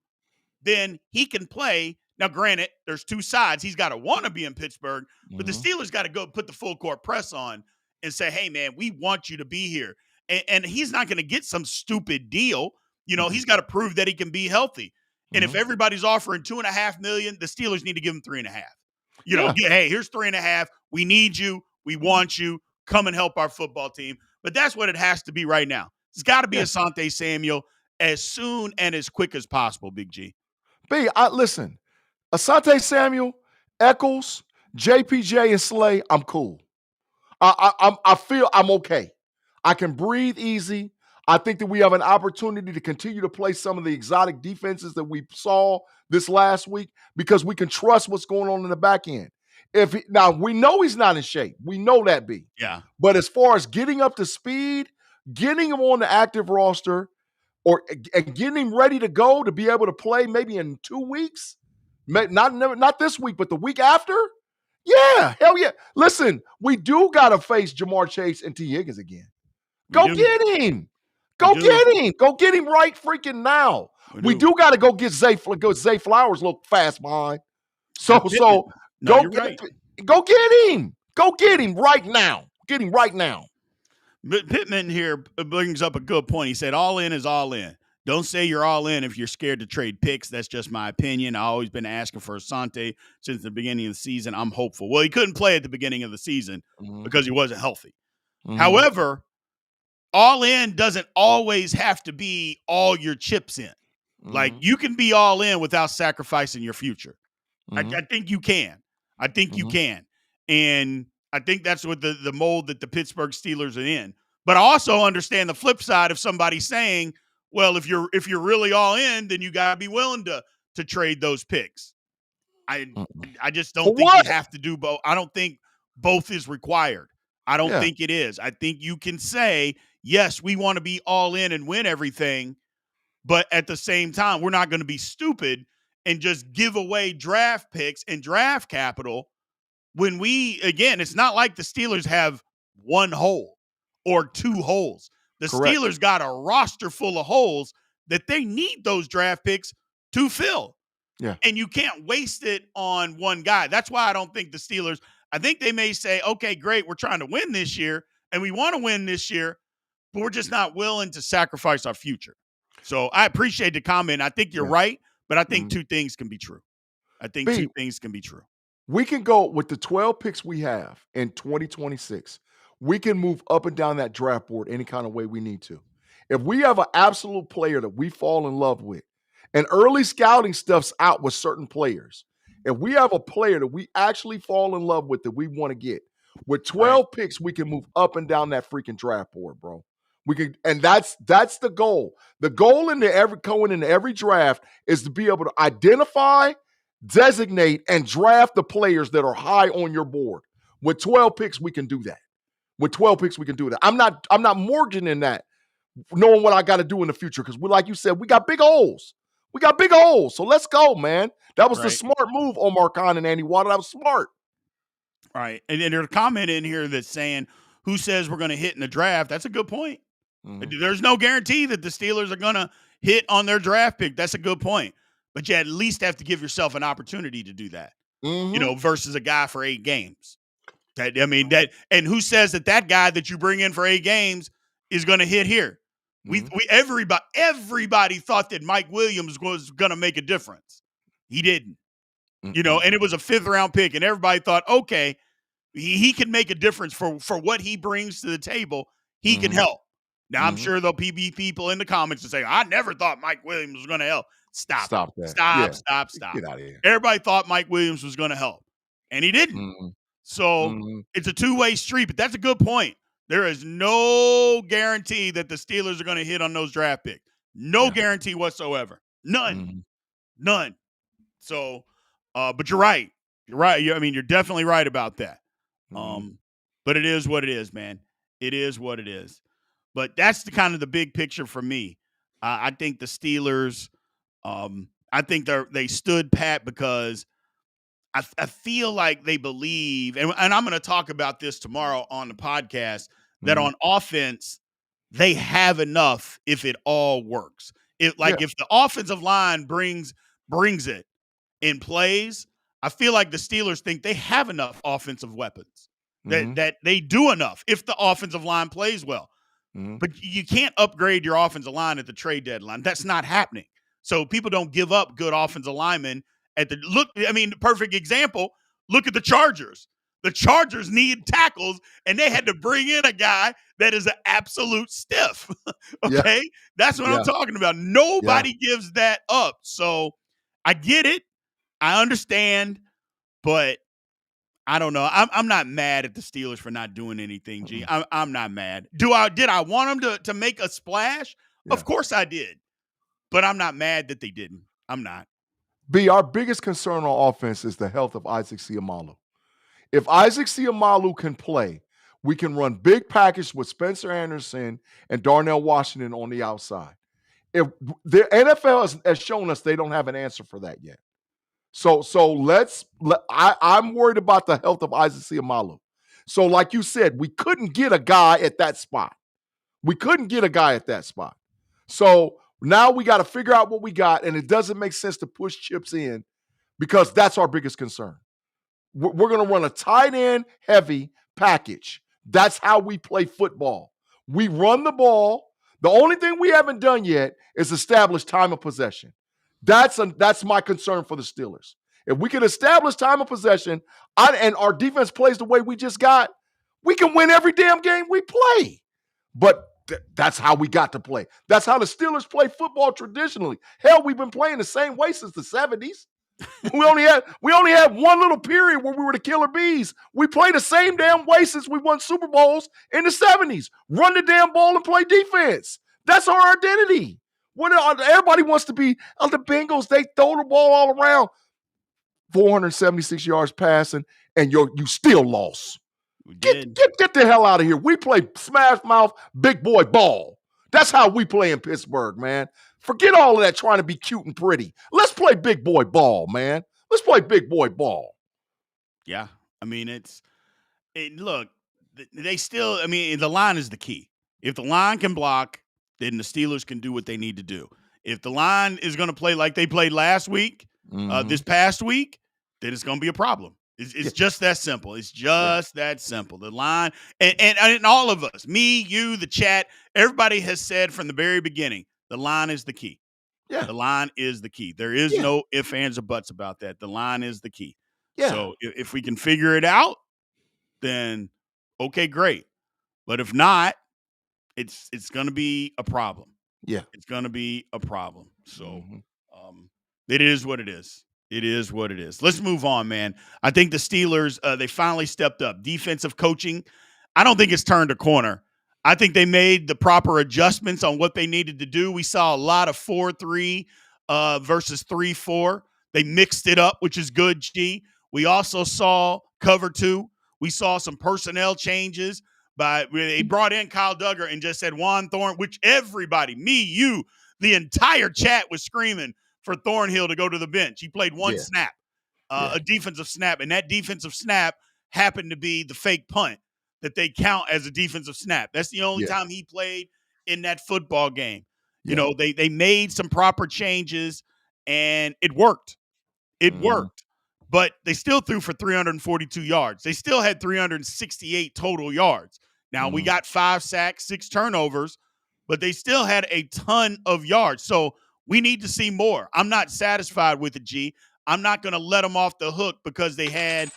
then he can play. Now, granted, there's two sides. He's got to want to be in Pittsburgh, but the Steelers got to go put the full court press on and say, hey, man, we want you to be here. And he's not going to get some stupid deal. You know, he's got to prove that he can be healthy. And if everybody's offering $2.5 million, the Steelers need to give him $3.5. You know, hey, here's $3.5. We need you. We want you. Come and help our football team. But that's what it has to be right now. It's got to be Asante Samuel as soon and as quick as possible, Big G. Listen, Asante Samuel, Eccles, JPJ, and Slay, I'm cool. I feel I'm okay. I can breathe easy. I think that we have an opportunity to continue to play some of the exotic defenses that we saw this last week because we can trust what's going on in the back end. Now, we know he's not in shape. We know that, B. Yeah. But as far as getting up to speed, getting him on the active roster, and getting him ready to go to be able to play maybe in 2 weeks, not this week, but the week after, yeah, hell yeah. Listen, we do got to face Jamar Chase and T. Higgins again. Go get him. Go get him right freaking now. We do got to go get Zay Flowers look fast behind. Go get him. Go get him right now. Get him right now. But Pittman here brings up a good point. He said, all in is all in. Don't say you're all in if you're scared to trade picks. That's just my opinion. I've always been asking for Asante since the beginning of the season. I'm hopeful. Well, he couldn't play at the beginning of the season because he wasn't healthy. However, all in doesn't always have to be all your chips in. Like, you can be all in without sacrificing your future. I think you can. I think you can. And I think that's what the mold that the Pittsburgh Steelers are in. But I also understand the flip side of somebody saying, well, if you're really all in, then you gotta be willing to trade those picks. I just don't think you have to do both. I don't think both is required. I don't think it is. I think you can say, yes, we want to be all in and win everything, but at the same time, we're not going to be stupid and just give away draft picks and draft capital when it's not like the Steelers have one hole or two holes. The Steelers got a roster full of holes that they need those draft picks to fill. Yeah. And you can't waste it on one guy. That's why I don't think the Steelers, I think they may say, okay, great, we're trying to win this year and we want to win this year, but we're just not willing to sacrifice our future. So I appreciate the comment. I think you're right, but I think two things can be true. I think two things can be true. We can go with the 12 picks we have in 2026. We can move up and down that draft board any kind of way we need to. If we have an absolute player that we fall in love with, and early scouting stuff's out with certain players, if we have a player that we actually fall in love with that we want to get, with 12 picks, we can move up and down that freaking draft board, bro. We can, and that's the goal. The goal going into every draft is to be able to identify, designate, and draft the players that are high on your board. With 12 picks, we can do that. With 12 picks, we can do that. I'm not mortgaging in that, knowing what I got to do in the future. Because like you said, we got big holes. We got big holes. So let's go, man. That was the smart move, Omar Khan and Andy Waddle. That was smart. Right. And there's a comment in here that's saying, who says we're going to hit in the draft? That's a good point. Mm-hmm. There's no guarantee that the Steelers are going to hit on their draft pick. That's a good point. But you at least have to give yourself an opportunity to do that, versus a guy for 8 games. And who says that guy that you bring in for 8 games is going to hit here? Everybody thought that Mike Williams was going to make a difference. He didn't, and it was a 5th round pick, and everybody thought, okay, he can make a difference for what he brings to the table. He can help. Now, I'm sure there'll be people in the comments that say, I never thought Mike Williams was going to help. Stop that. Stop. Get out of here. Everybody thought Mike Williams was going to help, and he didn't. So it's a two-way street, but that's a good point. There is no guarantee that the Steelers are going to hit on those draft picks. No guarantee whatsoever. None. So, but you're right. You're right. You're definitely right about that. But it is what it is, man. It is what it is. But that's the kind of the big picture for me. I think the Steelers, I think they stood pat because I feel like they believe, and I'm going to talk about this tomorrow on the podcast, that on offense, they have enough if it all works. If the offensive line brings it in plays, I feel like the Steelers think they have enough offensive weapons, that they do enough if the offensive line plays well. But you can't upgrade your offensive line at the trade deadline. That's not happening. So people don't give up good offensive linemen the perfect example, look at the Chargers. The Chargers need tackles, and they had to bring in a guy that is an absolute stiff. Okay? Yeah. That's what I'm talking about. Nobody gives that up. So I get it. I understand, but I don't know. I'm not mad at the Steelers for not doing anything, G. I'm not mad. Did I want them to make a splash? Yeah. Of course I did. But I'm not mad that they didn't. I'm not. B, our biggest concern on offense is the health of Isaac Seumalo. If Isaac Seumalo can play, we can run big package with Spencer Anderson and Darnell Washington on the outside. If the NFL has shown us they don't have an answer for that yet. So I'm worried about the health of Isaac Seumalo. So like you said, we couldn't get a guy at that spot. So now we got to figure out what we got, and it doesn't make sense to push chips in because that's our biggest concern. We're going to run a tight end heavy package. That's how we play football. We run the ball. The only thing we haven't done yet is establish time of possession. That's my concern for the Steelers. If we can establish time of possession and our defense plays the way we just got, we can win every damn game we play. But that's how we got to play. That's how the Steelers play football traditionally. Hell, we've been playing the same way since the 70s. We only had one little period where we were the killer bees. We play the same damn way since we won Super Bowls in the 70s. Run the damn ball and play defense. That's our identity. Everybody wants to be the Bengals. They throw the ball all around. 476 yards passing, and you still lost. Get the hell out of here. We play smash mouth, big boy ball. That's how we play in Pittsburgh, man. Forget all of that trying to be cute and pretty. Let's play big boy ball, man. Let's play big boy ball. Yeah. Look, they still, the line is the key. If the line can block, then the Steelers can do what they need to do. If the line is going to play like they played last week, this past week, then it's going to be a problem. It's just that simple. It's just that simple. The line, and all of us, me, you, the chat, everybody has said from the very beginning, the line is the key. Yeah. The line is the key. There is no ifs, ands, or buts about that. The line is the key. Yeah. So if we can figure it out, then okay, great. But if not, it's going to be a problem. Yeah. It's going to be a problem. So it is what it is. It is what it is. Let's move on, man. I think the Steelers, they finally stepped up. Defensive coaching, I don't think it's turned a corner. I think they made the proper adjustments on what they needed to do. We saw a lot of 4-3 versus 3-4. They mixed it up, which is good, G. We also saw cover 2. We saw some personnel changes. They brought in Kyle Duggar and just said Juan Thorn, which everybody, me, you, the entire chat was screaming for Thornhill to go to the bench. He played one snap, a defensive snap, and that defensive snap happened to be the fake punt that they count as a defensive snap. That's the only time he played in that football game. You know, they made some proper changes, and it worked. It worked. But they still threw for 342 yards. They still had 368 total yards. Now, we got 5 sacks, 6 turnovers, but they still had a ton of yards. So we need to see more. I'm not satisfied with it, G. I'm not going to let them off the hook because they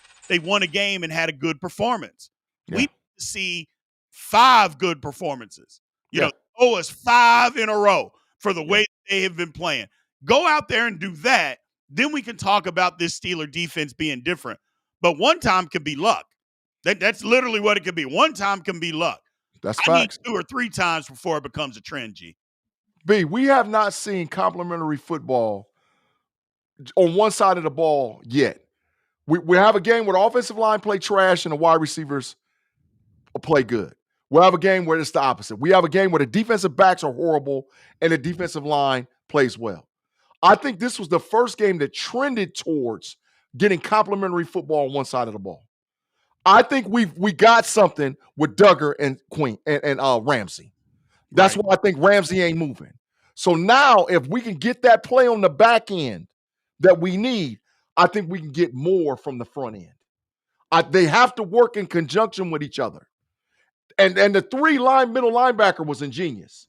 won a game and had a good performance. We need to see 5 good performances. You know, owe us 5 in a row for the way they have been playing. Go out there and do that. Then we can talk about this Steeler defense being different. But one time could be luck. That's literally what it could be. One time can be luck. That's I facts. need 2 or 3 times before it becomes a trend, G. B, we have not seen complementary football on one side of the ball yet. We have a game where the offensive line play trash and the wide receivers play good. We'll have a game where it's the opposite. We have a game where the defensive backs are horrible and the defensive line plays well. I think this was the first game that trended towards getting complementary football on one side of the ball. I think we got something with Duggar and Ramsey. That's why I think Ramsey ain't moving. So now if we can get that play on the back end that we need, I think we can get more from the front end. They have to work in conjunction with each other. And the 3-line middle linebacker was ingenious.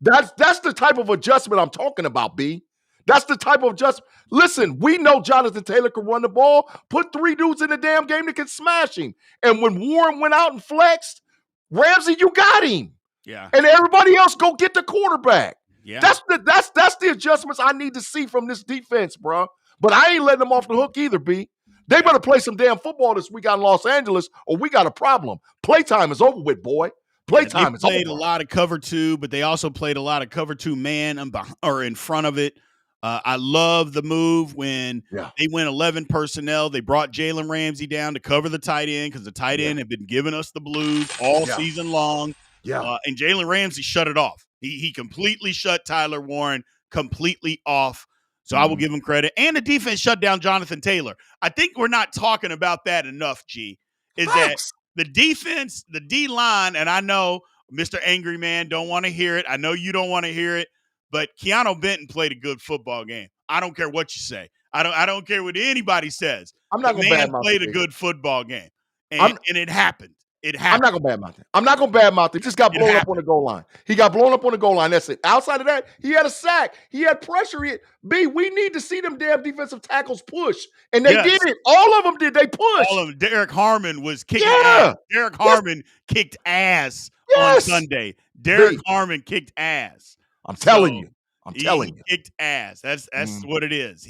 That's the type of adjustment I'm talking about, B. That's the type of adjustment. Listen, we know Jonathan Taylor can run the ball. Put 3 dudes in the damn game that can smash him. And when Warren went out and flexed, Ramsey, you got him. Yeah. And everybody else go get the quarterback. Yeah. That's the adjustments I need to see from this defense, bro. But I ain't letting them off the hook either, B. They better play some damn football this week out in Los Angeles, or we got a problem. Playtime is over with, boy. Playtime is over. They played a lot of cover 2, but they also played a lot of cover 2 man or in front of it. I love the move when they went 11 personnel. They brought Jalen Ramsey down to cover the tight end because the tight end had been giving us the blues all season long. And Jalen Ramsey shut it off. He completely shut Tyler Warren completely off. So I will give him credit. And the defense shut down Jonathan Taylor. I think we're not talking about that enough, G. That the defense, the D-line, and I know Mr. Angry Man don't want to hear it. I know you don't want to hear it. But Keanu Benton played a good football game. I don't care what you say. I don't care what anybody says. I'm not going to badmouth him. Played a good football game. And it happened. It happened. I'm not going to badmouth him. I'm not going to badmouth him. He just got blown up on the goal line. He got blown up on the goal line. That's it. Outside of that, he had a sack. He had pressure. We need to see them damn defensive tackles push. And they did it. All of them did. They pushed. All of them. Derek Harmon was kicking ass. Derek Harmon kicked ass on Sunday. Derek Harmon kicked ass. I'm telling you. He kicked ass. That's what it is.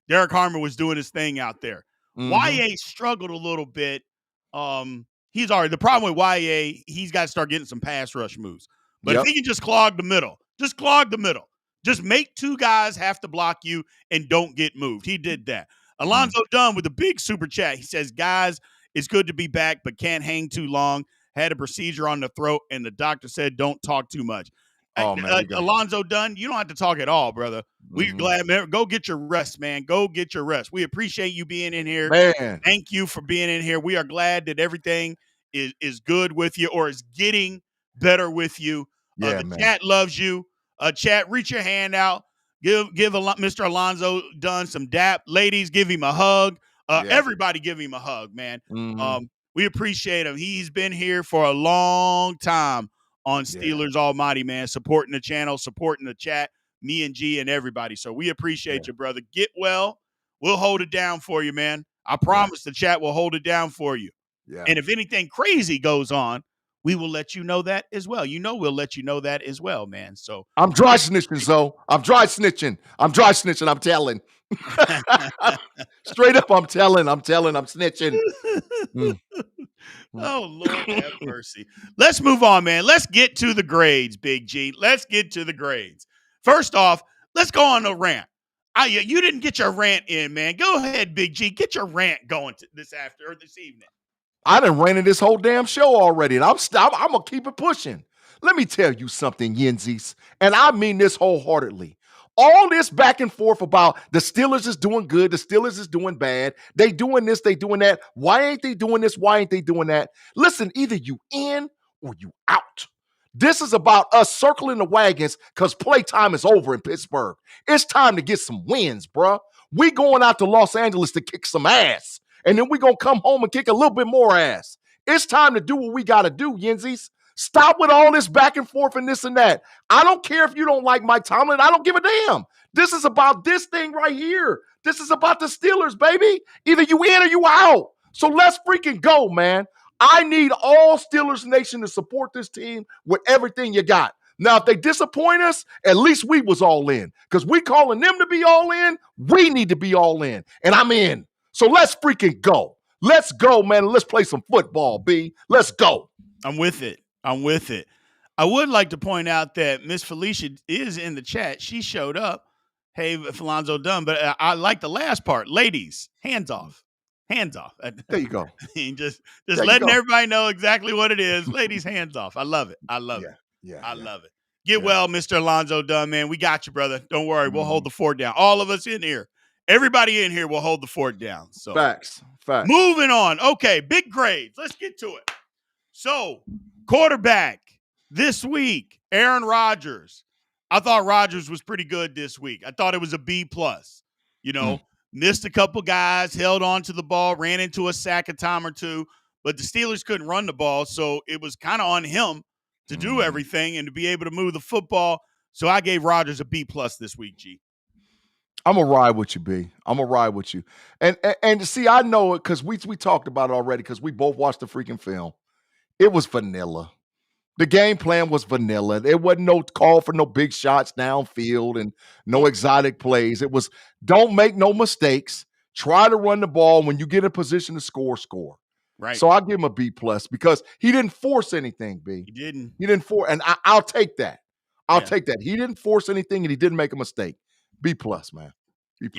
Derek Harmon was doing his thing out there. YA struggled a little bit. The problem with YA, he's got to start getting some pass rush moves. But if he can just clog the middle, just make 2 guys have to block you and don't get moved. He did that. Alonzo Dunn with a big super chat. He says, guys, it's good to be back, but can't hang too long. Had a procedure on the throat, and the doctor said don't talk too much. Oh, man, Alonzo Dunn, you don't have to talk at all, brother. We're glad, man. Go get your rest, man. Go get your rest. We appreciate you being in here. Man. Thank you for being in here. We are glad that everything is good with you or is getting better with you. The chat loves you. Chat, reach your hand out. Give Mr. Alonzo Dunn some dap. Ladies, give him a hug. Everybody give him a hug, man. Mm-hmm. We appreciate him. He's been here for a long time on Steelers Almighty, man, supporting the channel, supporting the chat, me and G and everybody. So we appreciate you, brother. Get well. We'll hold it down for you, man. I promise the chat will hold it down for you. Yeah. And if anything crazy goes on, we will let you know that as well. We'll let you know that as well, man. So I'm dry snitching, Zo. I'm dry snitching. I'm telling. Straight up, I'm snitching. Oh, Lord have mercy. Let's move on, man. Let's get to the grades, Big G. Let's get to the grades. First off, let's go on a rant. You didn't get your rant in, man. Go ahead, Big G. Get your rant going this evening. I done ranted this whole damn show already, and I'm going to keep it pushing. Let me tell you something, Yinzies, and I mean this wholeheartedly. All this back and forth about the Steelers is doing good, the Steelers is doing bad, they doing this, they doing that. Why ain't they doing this? Why ain't they doing that? Listen, either you in or you out. This is about us circling the wagons because playtime is over in Pittsburgh. It's time to get some wins, bruh. We going out to Los Angeles to kick some ass. And then we're going to come home and kick a little bit more ass. It's time to do what we got to do, Yinzies. Stop with all this back and forth and this and that. I don't care if you don't like Mike Tomlin. I don't give a damn. This is about this thing right here. This is about the Steelers, baby. Either you in or you out. So let's freaking go, man. I need all Steelers Nation to support this team with everything you got. Now, if they disappoint us, at least we was all in. Because we calling them to be all in, we need to be all in. And I'm in. So let's freaking go. Let's go, man. Let's play some football, B. Let's go. I'm with it. I would like to point out that Miss Felicia is in the chat. She showed up. Hey, Alonzo Dunn. But I like the last part. Ladies, hands off. Hands off. There you go. just letting everybody know exactly what it is. Ladies, hands off. I love it. I love it. I love it. Get well, Mr. Alonzo Dunn, man. We got you, brother. Don't worry. We'll hold the fort down. All of us in here. Everybody in here will hold the fort down. So Facts. Moving on. Okay, big grades. Let's get to it. So, quarterback this week, Aaron Rodgers. I thought Rodgers was pretty good this week. I thought it was a B+. Missed a couple guys, held on to the ball, ran into a sack a time or two, but the Steelers couldn't run the ball, so it was kind of on him to do everything and to be able to move the football. So I gave Rodgers a B+ this week, G. I'm going to ride with you, B. I'm going to ride with you. And see, I know it because we talked about it already because we both watched the freaking film. It was vanilla. The game plan was vanilla. There wasn't no call for no big shots downfield and no exotic plays. It was don't make no mistakes. Try to run the ball. When you get in position to score. Right. So I'll give him a B+ because he didn't force anything, B. He didn't. He didn't force, and I'll take that. I'll take that. He didn't force anything, and he didn't make a mistake. B+, man. B+.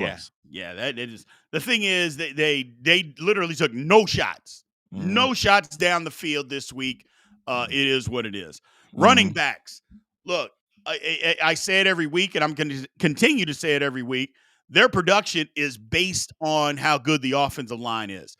Yeah. That is the thing is that they literally took no shots. No shots down the field this week. It is what it is. Running backs. Look, I say it every week, and I'm going to continue to say it every week. Their production is based on how good the offensive line is.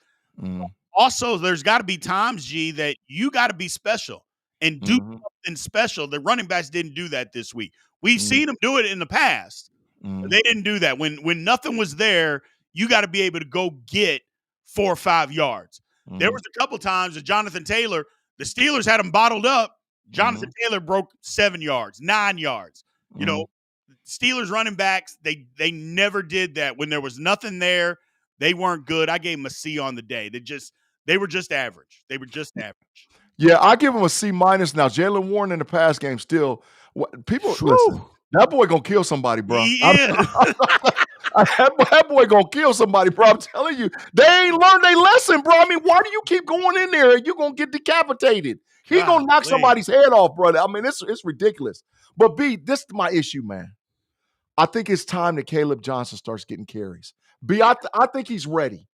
Also, there's got to be times, G, that you got to be special and do something special. The running backs didn't do that this week. We've seen them do it in the past. They didn't do that. When nothing was there, you got to be able to go get 4 or 5 yards. There was a couple times that Jonathan Taylor, the Steelers had him bottled up. Jonathan Taylor broke 7 yards, 9 yards. Steelers running backs, they never did that. When there was nothing there, they weren't good. I gave them a C on the day. They were just average. They were just average. Yeah, I give them a C- now. Jalen Warren in the pass game still. People listen. That boy gonna kill somebody, bro. That boy gonna kill somebody, bro. I'm telling you, they ain't learned their lesson, bro. I mean, why do you keep going in there and you gonna get decapitated? He gonna knock somebody's head off, brother. I mean, it's ridiculous. But B, this is my issue, man. I think it's time that Caleb Johnson starts getting carries. B, I think he's ready.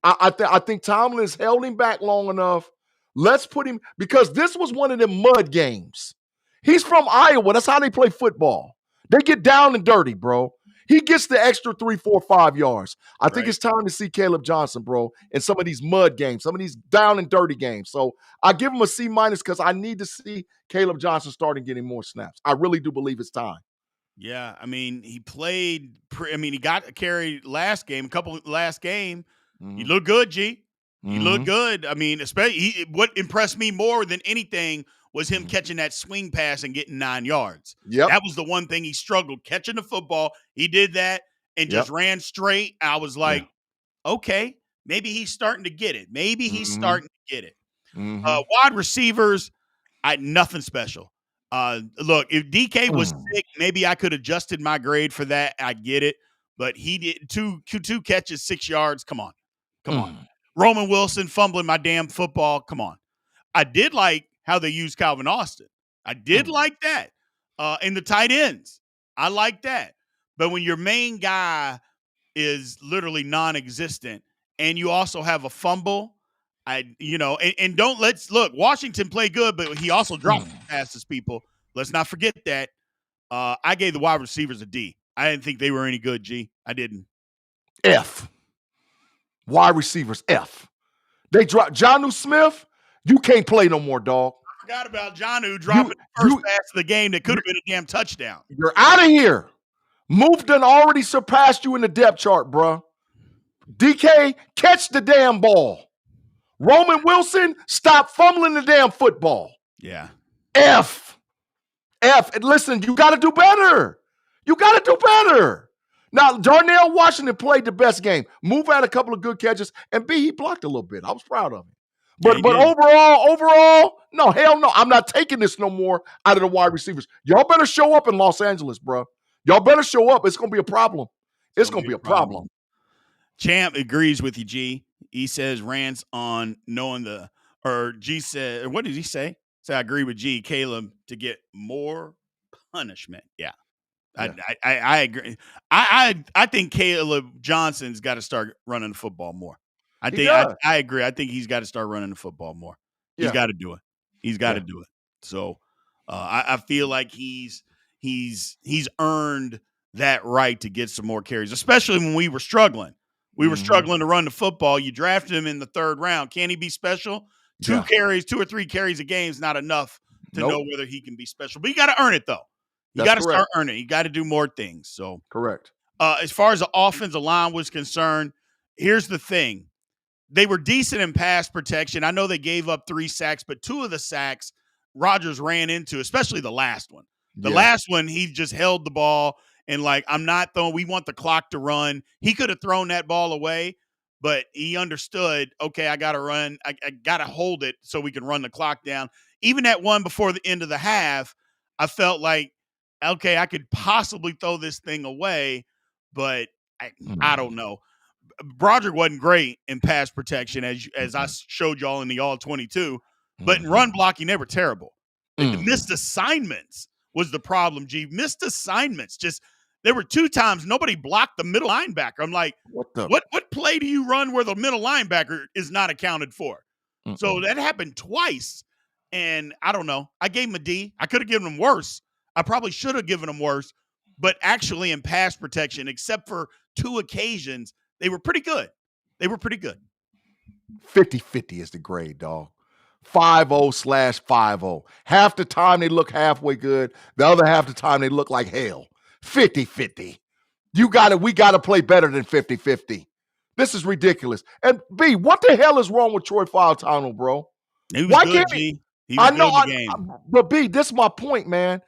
I think Tomlin has held him back long enough. Let's put him, because this was one of them mud games. He's from Iowa. That's how they play football. They get down and dirty, bro. He gets the extra 3, 4, 5 yards. I think it's time to see Caleb Johnson, bro, in some of these mud games, some of these down and dirty games. So I give him a C- because I need to see Caleb Johnson starting getting more snaps. I really do believe it's time. Yeah, I mean, he played. He got a carry last game. You Mhm. look good, G. You look Mhm. good. I mean, especially what impressed me more than anything was him Mhm. catching that swing pass and getting 9 yards. Yep. That was the one thing he struggled catching the football. He did that and just Yep. ran straight. I was Yeah. like, okay, maybe he's starting to get it. Maybe he's Mhm. starting to get it. Mhm. Wide receivers, nothing special. Look, if DK was Mm. sick, maybe I could have adjusted my grade for that. I get it, but he did two catches, 6 yards. Come on. Mm. Roman Wilson fumbling my damn football. Come on. I did like how they used Calvin Austin. I did Mm. like that. In the tight ends, I like that. But when your main guy is literally non-existent and you also have a fumble, and don't let's look, Washington played good, but he also dropped Mm. passes, people. Let's not forget that. I gave the wide receivers a D. I didn't think they were any good, G. I didn't. F. Wide receivers F. They drop Jonnu Smith. You can't play no more, dog. I forgot about Jonnu dropping the first You pass of the game that could have been a damn touchdown. you're out of here. Move done already surpassed you in the depth chart, bruh. DK, catch the damn ball. Roman Wilson, stop fumbling the damn football. Yeah. F. And listen, you got to do better. You got to do better. Now, Darnell Washington played the best game. Move had a couple of good catches, and B, he blocked a little bit. I was proud of him. Yeah, But overall, no, hell no. I'm not taking this no more out of the wide receivers. Y'all better show up in Los Angeles, bro. Y'all better show up. It's going to be a problem. It's going to be a problem. Champ agrees with you, G. He says rants on knowing G said, what did he say? Say, I agree with G, Caleb, to get more punishment. Yeah. Yeah. I agree. I think Caleb Johnson's got to start running the football more. I agree. I think he's got to start running the football more. He's got to do it. He's got to do it. So I feel like he's earned that right to get some more carries, especially when we were struggling. We were struggling to run the football. You drafted him in the 3rd round. Can he be special? 2 or 3 carries a game is not enough to know whether he can be special. But you got to earn it, though. You got to start earning it. You got to do more things. So correct. As far as the offensive line was concerned, here's the thing. They were decent in pass protection. I know they gave up 3 sacks, but 2 of the sacks Rodgers ran into, especially the last one. The last one, he just held the ball and I'm not throwing. We want the clock to run. He could have thrown that ball away, but he understood, okay, I got to run. I got to hold it so we can run the clock down. Even that one before the end of the half, I felt like, okay, I could possibly throw this thing away, but I don't know. Broderick wasn't great in pass protection, as I showed y'all in the All-22, but in run blocking, they were terrible. Missed assignments was the problem, G. Missed assignments. Just there were 2 times nobody blocked the middle linebacker. I'm like, what play do you run where the middle linebacker is not accounted for? So that happened twice, and I don't know. I gave him a D. I could have given him worse. I probably should have given him worse, but actually in pass protection, except for 2 occasions, they were pretty good. 50-50 is the grade, dog. 5-0/5-0. Half the time they look halfway good. The other half the time they look like hell. 50-50. We got to play better than 50-50. This is ridiculous. And B, what the hell is wrong with Troy Fautano, bro? He was good, G. He was good in the game. But B, this is my point, man.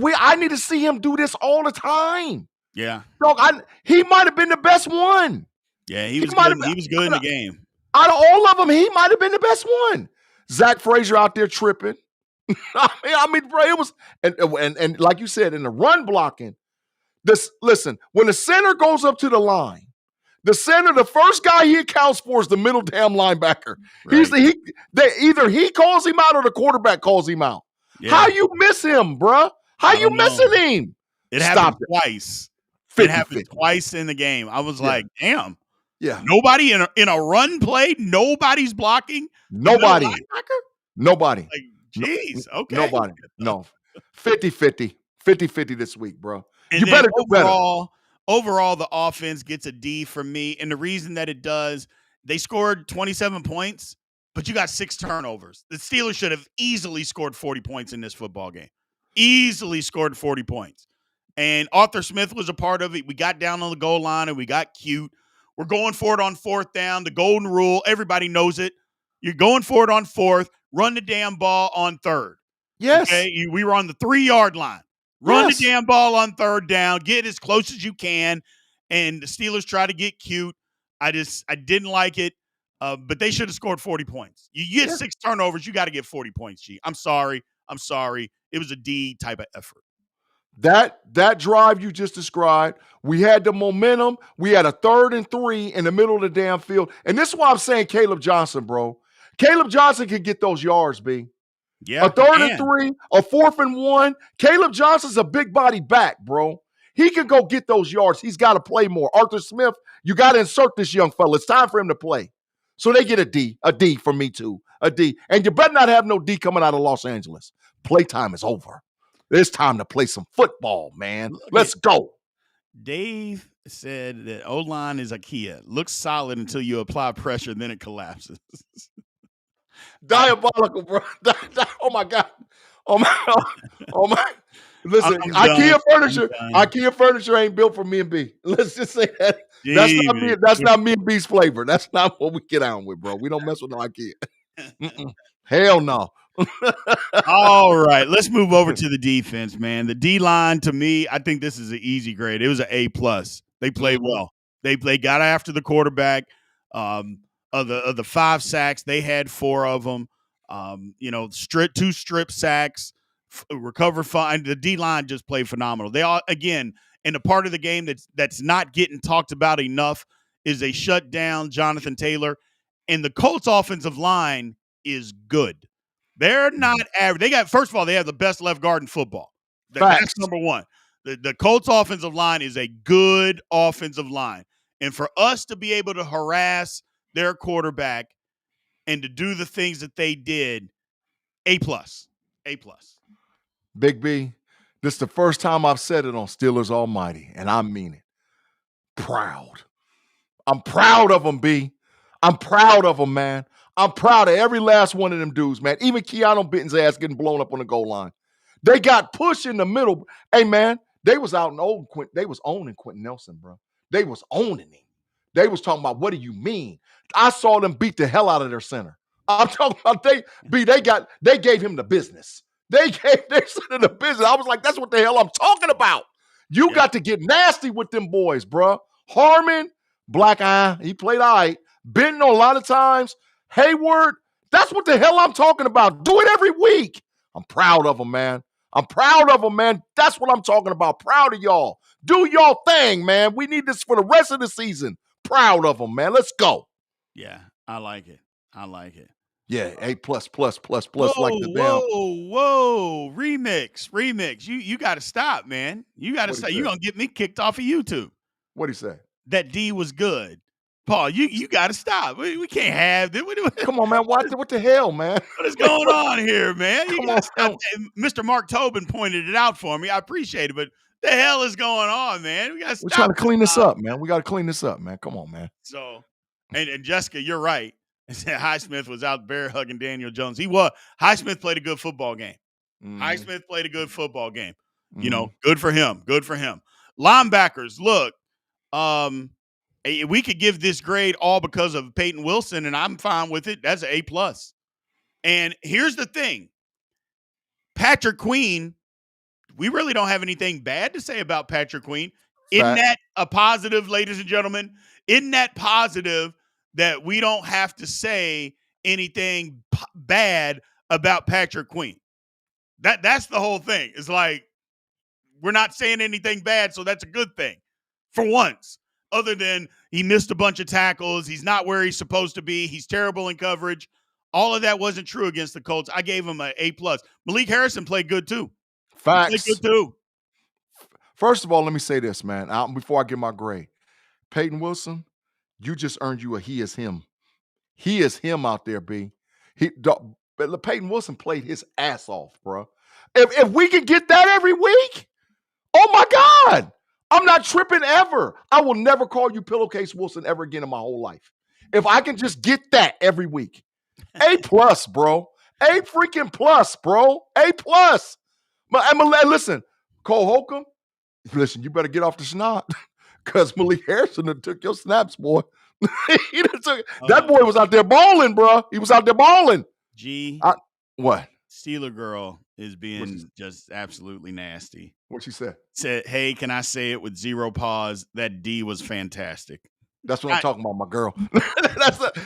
I need to see him do this all the time. Yeah. Dog, he might have been the best one. Yeah, he was good. He was good in the game. Out of all of them, he might have been the best one. Zach Frazier out there tripping. I mean, bro, it was and like you said, in the run blocking, listen, when the center goes up to the line, the first guy he accounts for is the middle damn linebacker. Right. Either he calls him out or the quarterback calls him out. Yeah. How you miss him, bro? How you missing him? It happened twice. 50, it happened 50. Twice in the game. I was like, damn. Yeah. Nobody in a run play, nobody's blocking. Nobody. Nobody. Like, jeez. Okay. Nobody. No. 50-50. 50-50 this week, bro. And you better do better. Overall, the offense gets a D from me. And the reason that it does, they scored 27 points, but you got 6 turnovers. The Steelers should have easily scored 40 points in this football game. Easily scored 40 points. And Arthur Smith was a part of it. We got down on the goal line and we got cute. We're going for it on fourth down. The golden rule, everybody knows it. You're going for it on fourth. Run the damn ball on third. Yes. Okay? We were on the 3-yard line. Run Yes. the damn ball on third down. Get as close as you can. And the Steelers try to get cute. I didn't like it. But they should have scored 40 points. You get 6 turnovers, you got to get 40 points, G. I'm sorry. It was a D type of effort. That drive you just described, we had the momentum. We had a 3rd and 3 in the middle of the damn field. And this is why I'm saying Caleb Johnson, bro. Caleb Johnson can get those yards, B. Yeah. A 3rd and 3, a 4th and 1. Caleb Johnson's a big body back, bro. He can go get those yards. He's got to play more. Arthur Smith, you got to insert this young fella. It's time for him to play. So they get a D for me too, a D. And you better not have no D coming out of Los Angeles. Playtime is over. It's time to play some football, man. Let's go. Dave said that O-line is IKEA. Looks solid until you apply pressure, then it collapses. Diabolical, bro. Oh, my God. Oh, my. Listen, IKEA furniture ain't built for me and B. Let's just say that. That's not me and B's flavor. That's not what we get on with, bro. We don't mess with IKEA. Hell no. All right, let's move over to the defense, man. The D-line, to me, I think this is an easy grade. It was an A+. They played well. They got after the quarterback. Of the 5 sacks, they had 4 of them. 2 strip sacks, recover fine. The D-line just played phenomenal. They all, again, in a part of the game that's not getting talked about enough is they shut down Jonathan Taylor. And the Colts offensive line is good. They're not average. First of all, they have the best left guard in football. That's number one. The Colts offensive line is a good offensive line. And for us to be able to harass their quarterback and to do the things that they did, A+. Big B, this is the first time I've said it on Steelers Almighty, and I mean it. Proud. I'm proud of them, B. I'm proud of them, man. I'm proud of every last one of them dudes, man. Even Keanu Benton's ass getting blown up on the goal line. They got pushed in the middle. Hey, man, they was out in old Quentin. They was owning Quentin Nelson, bro. They was owning him. They was talking about, what do you mean? I saw them beat the hell out of their center. I'm talking about they gave him the business. They gave their center the business. I was like, that's what the hell I'm talking about. You got to get nasty with them boys, bro. Harmon, black eye, he played all right. Benton a lot of times. Hayward, that's what the hell I'm talking about. Do it every week. I'm proud of them, man. I'm proud of them, man. That's what I'm talking about. Proud of y'all. Do y'all thing, man. We need this for the rest of the season. Proud of them, man. Let's go. Yeah, I like it. Yeah, A++, like the damn. Whoa. Remix. You got to stop, man. You got to stop. You're going to get me kicked off of YouTube. What'd he say? That D was good. Paul, you got to stop. We can't have this. Come on, man. What the hell, man? What is going on here, man? You got to stop. Mr. Mark Tobin pointed it out for me. I appreciate it, but the hell is going on, man? We got to stop. We're trying to clean this up, man. We got to clean this up, man. Come on, man. So, and Jessica, you're right. Highsmith was out bear hugging Daniel Jones. He was. Highsmith played a good football game. Highsmith played a good football game. You know, good for him. Linebackers, look, we could give this grade all because of Peyton Wilson, and I'm fine with it. That's an A+. And here's the thing. Patrick Queen, we really don't have anything bad to say about Patrick Queen. Isn't that a positive, ladies and gentlemen? Isn't that positive that we don't have to say anything bad about Patrick Queen? That's the whole thing. It's like, we're not saying anything bad, so that's a good thing for once. Other than he missed a bunch of tackles, he's not where he's supposed to be, he's terrible in coverage. All of that wasn't true against the Colts. I gave him an A+. Malik Harrison played good too. Facts. He played good too. First of all, let me say this, man. Before I give my grade, Peyton Wilson, you just earned you a he is him. He is him out there, B. Peyton Wilson played his ass off, bro. If we could get that every week, oh my God. I'm not tripping ever. I will never call you Pillowcase Wilson ever again in my whole life. If I can just get that every week. A+, bro. A freaking plus, bro. A+. Listen, Cole Holcomb, Listen, you better get off the snot because Malik Harrison done took your snaps, boy. He done took, that boy was out there balling, bro. He was out there balling. G, What? Steeler girl is being just absolutely nasty. What she said? Said, hey, can I say it with zero pause? That D was fantastic. That's what I'm talking about, my girl.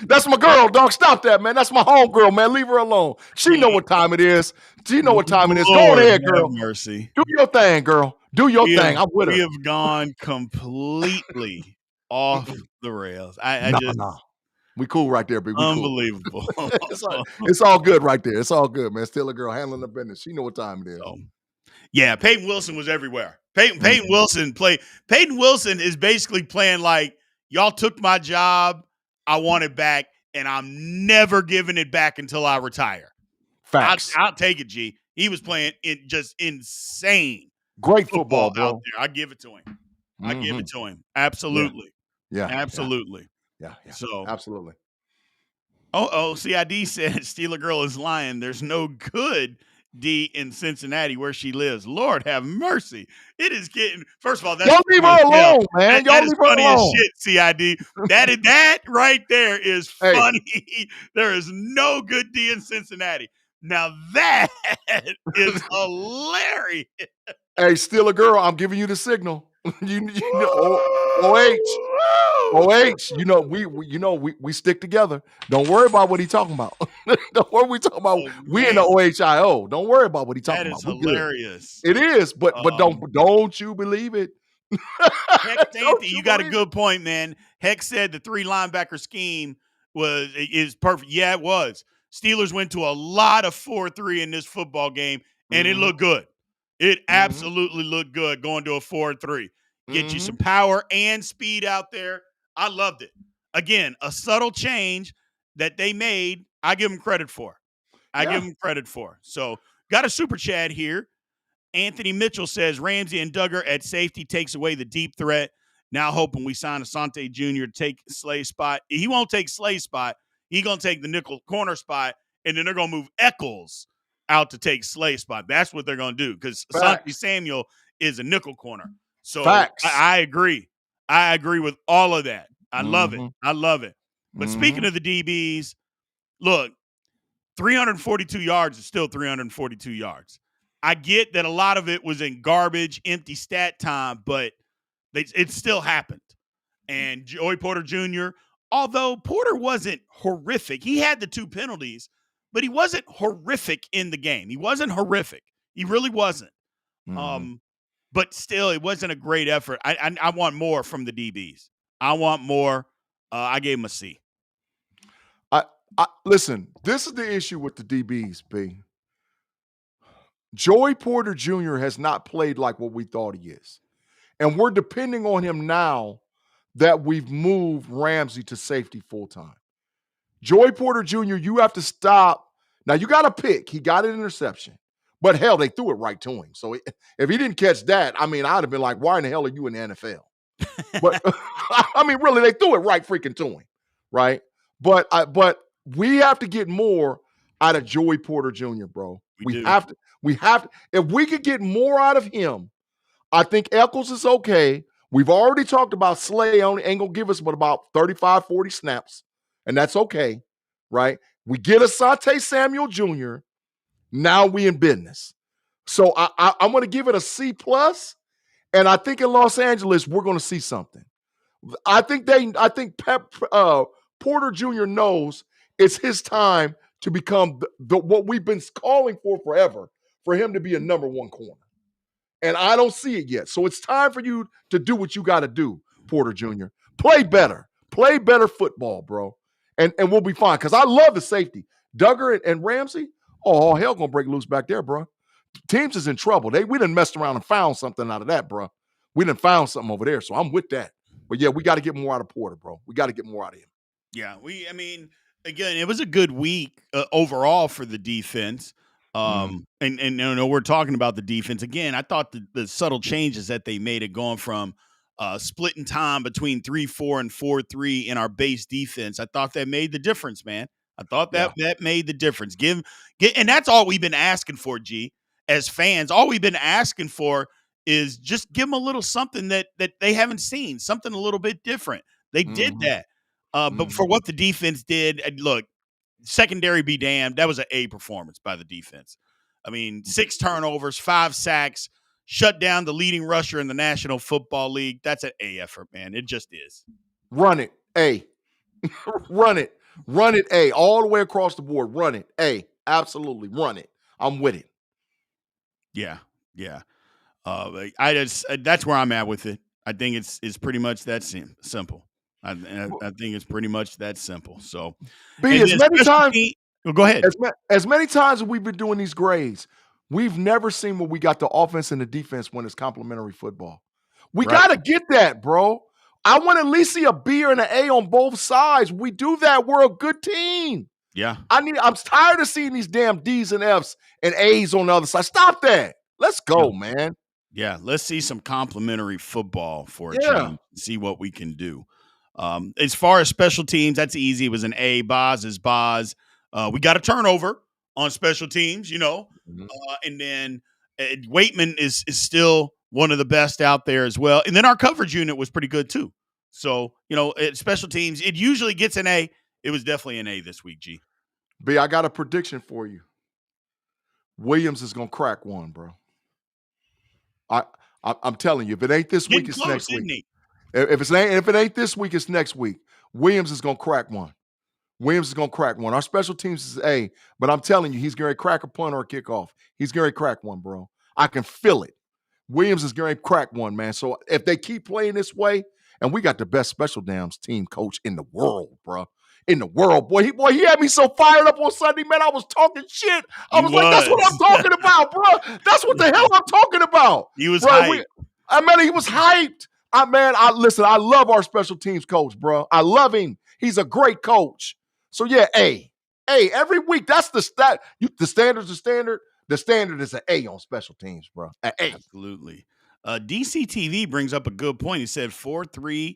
That's my girl, dog. Stop that, man. That's my home girl, man. Leave her alone. She know what time it is. She know what time it is. Go ahead, girl. Mercy. Do your thing, girl. Do your thing. I'm with her. We have gone completely off the rails. Nah. We cool right there, baby. Unbelievable. Cool. It's all good right there. It's all good, man. Still a girl handling the business. She know what time it is. So, yeah, Peyton Wilson was everywhere. Peyton Wilson played. Peyton Wilson is basically playing like, y'all took my job, I want it back, and I'm never giving it back until I retire. Facts. I'll take it, G. He was playing just insane. Great football, bro. Out there. I give it to him. I give it to him. Absolutely. Yeah. Absolutely. Yeah. So absolutely. CID said Steeler girl is lying. There's no good D in Cincinnati where she lives. Lord have mercy. It is getting, first of all, that's y'all leave her alone, man. Y'all leave her funny alone. As shit, CID. That right there is funny. There is no good D in Cincinnati. Now that is hilarious. Hey, Steeler girl, I'm giving you the signal. you know, OH, you know, we stick together. Don't worry about what he's talking about. Don't worry what we talking about. We in the OHIO. Don't worry about what he's talking about. That is hilarious. It is, but don't you believe it? Heck, you got a good point, man. Heck said the 3 linebacker scheme is perfect. Yeah, it was. Steelers went to a lot of 4-3 in this football game, and it looked good. It absolutely looked good going to a 4-3. Get you some power and speed out there. I loved it. Again, a subtle change that they made, I give them credit for. Give them credit for. So, got a super chat here. Anthony Mitchell says, Ramsey and Duggar at safety takes away the deep threat. Now hoping we sign Asante Jr. to take Slay's spot. He won't take Slay's spot. He's going to take the nickel corner spot, and then they're going to move Eccles out to take Slay's spot. That's what they're going to do because Asante Samuel is a nickel corner. So I agree. I agree with all of that. I love it. But speaking of the DBs, look, 342 yards is still 342 yards. I get that a lot of it was in garbage, empty stat time, but it still happened. And Joey Porter Jr., although Porter wasn't horrific, he had the 2 penalties, but he wasn't horrific in the game. He wasn't horrific. He really wasn't. But still, it wasn't a great effort. I want more from the DBs. I want more. I gave him a C. Listen, this is the issue with the DBs, B. Joey Porter Jr. has not played like what we thought he is. And we're depending on him now that we've moved Ramsey to safety full-time. Joey Porter Jr., you have to stop. Now, you got to pick. He got an interception. But, hell, they threw it right to him. So, if he didn't catch that, I mean, I'd have been like, why in the hell are you in the NFL? But, I mean, really, they threw it right freaking to him, right? But we have to get more out of Joey Porter Jr., bro. We have to. If we could get more out of him, I think Eccles is okay. We've already talked about Slay only ain't going to give us but about 35, 40 snaps, and that's okay, right? We get Asante Samuel Jr., now we in business. So I'm going to give it a C+, and I think in Los Angeles, we're going to see something. I think Porter Jr. knows it's his time to become what we've been calling for forever, for him to be a number 1 corner. And I don't see it yet. So it's time for you to do what you got to do, Porter Jr. Play better. Play better football, bro. And we'll be fine. Because I love the safety. Duggar and Ramsey, oh, hell going to break loose back there, bro. Teams is in trouble. We done messed around and found something out of that, bro. We done found something over there. So I'm with that. But, yeah, we got to get more out of Porter, bro. We got to get more out of him. Yeah, again, it was a good week overall for the defense. And you know, we're talking about the defense again. I thought the subtle changes that they made it going from splitting time between 3-4 and 4-3 in our base defense. I thought that made the difference, man. I thought that made the difference. And that's all we've been asking for, G, as fans. All we've been asking for is just give them a little something that they haven't seen, something a little bit different. They did that. But for what the defense did, look, secondary be damned. That was an A performance by the defense. I mean, 6 turnovers, 5 sacks, shut down the leading rusher in the National Football League. That's an A effort, man. It just is. Run it, A. Run it. Run it, A. All the way across the board. Run it, A. Absolutely. Run it. I'm with it. Yeah. That's where I'm at with it. I think it's pretty much that simple. I think it's pretty much that simple. So, B, as many times, go ahead. As many times as we've been doing these grades, we've never seen where we got the offense and the defense when it's complementary football. We got to get that, bro. I want to at least see a B or an A on both sides. We do that, we're a good team. Yeah. I'm tired of seeing these damn D's and F's and A's on the other side. Stop that. Let's go, man. Yeah, let's see some complimentary football for a change. See what we can do. As far as special teams, that's easy. It was an A. Boz is Boz. We got a turnover on special teams, and then Waitman is still one of the best out there as well. And then our coverage unit was pretty good too. So, special teams, it usually gets an A. It was definitely an A this week, G. B, I got a prediction for you. Williams is going to crack one, bro. I'm telling you, if it ain't this week, it's next week. If it ain't this week, it's next week. Williams is going to crack one. Our special teams is A, but I'm telling you, he's going to crack a punt or a kickoff. He's going to crack one, bro. I can feel it. Williams is going to crack one, man. So if they keep playing this way, and we got the best special downs team coach in the world, bro. In the world, boy, he had me so fired up on Sunday, man. I was talking shit. I was like, that's what I'm talking about, bro. That's what the hell I'm talking about. He was hyped. He was hyped. Listen, I love our special teams coach, bro. I love him. He's a great coach. So yeah, A. Every week, that's the stat. The standard's the standard. The standard is an A on special teams, bro. An A. Absolutely. DCTV brings up a good point. He said 4-3.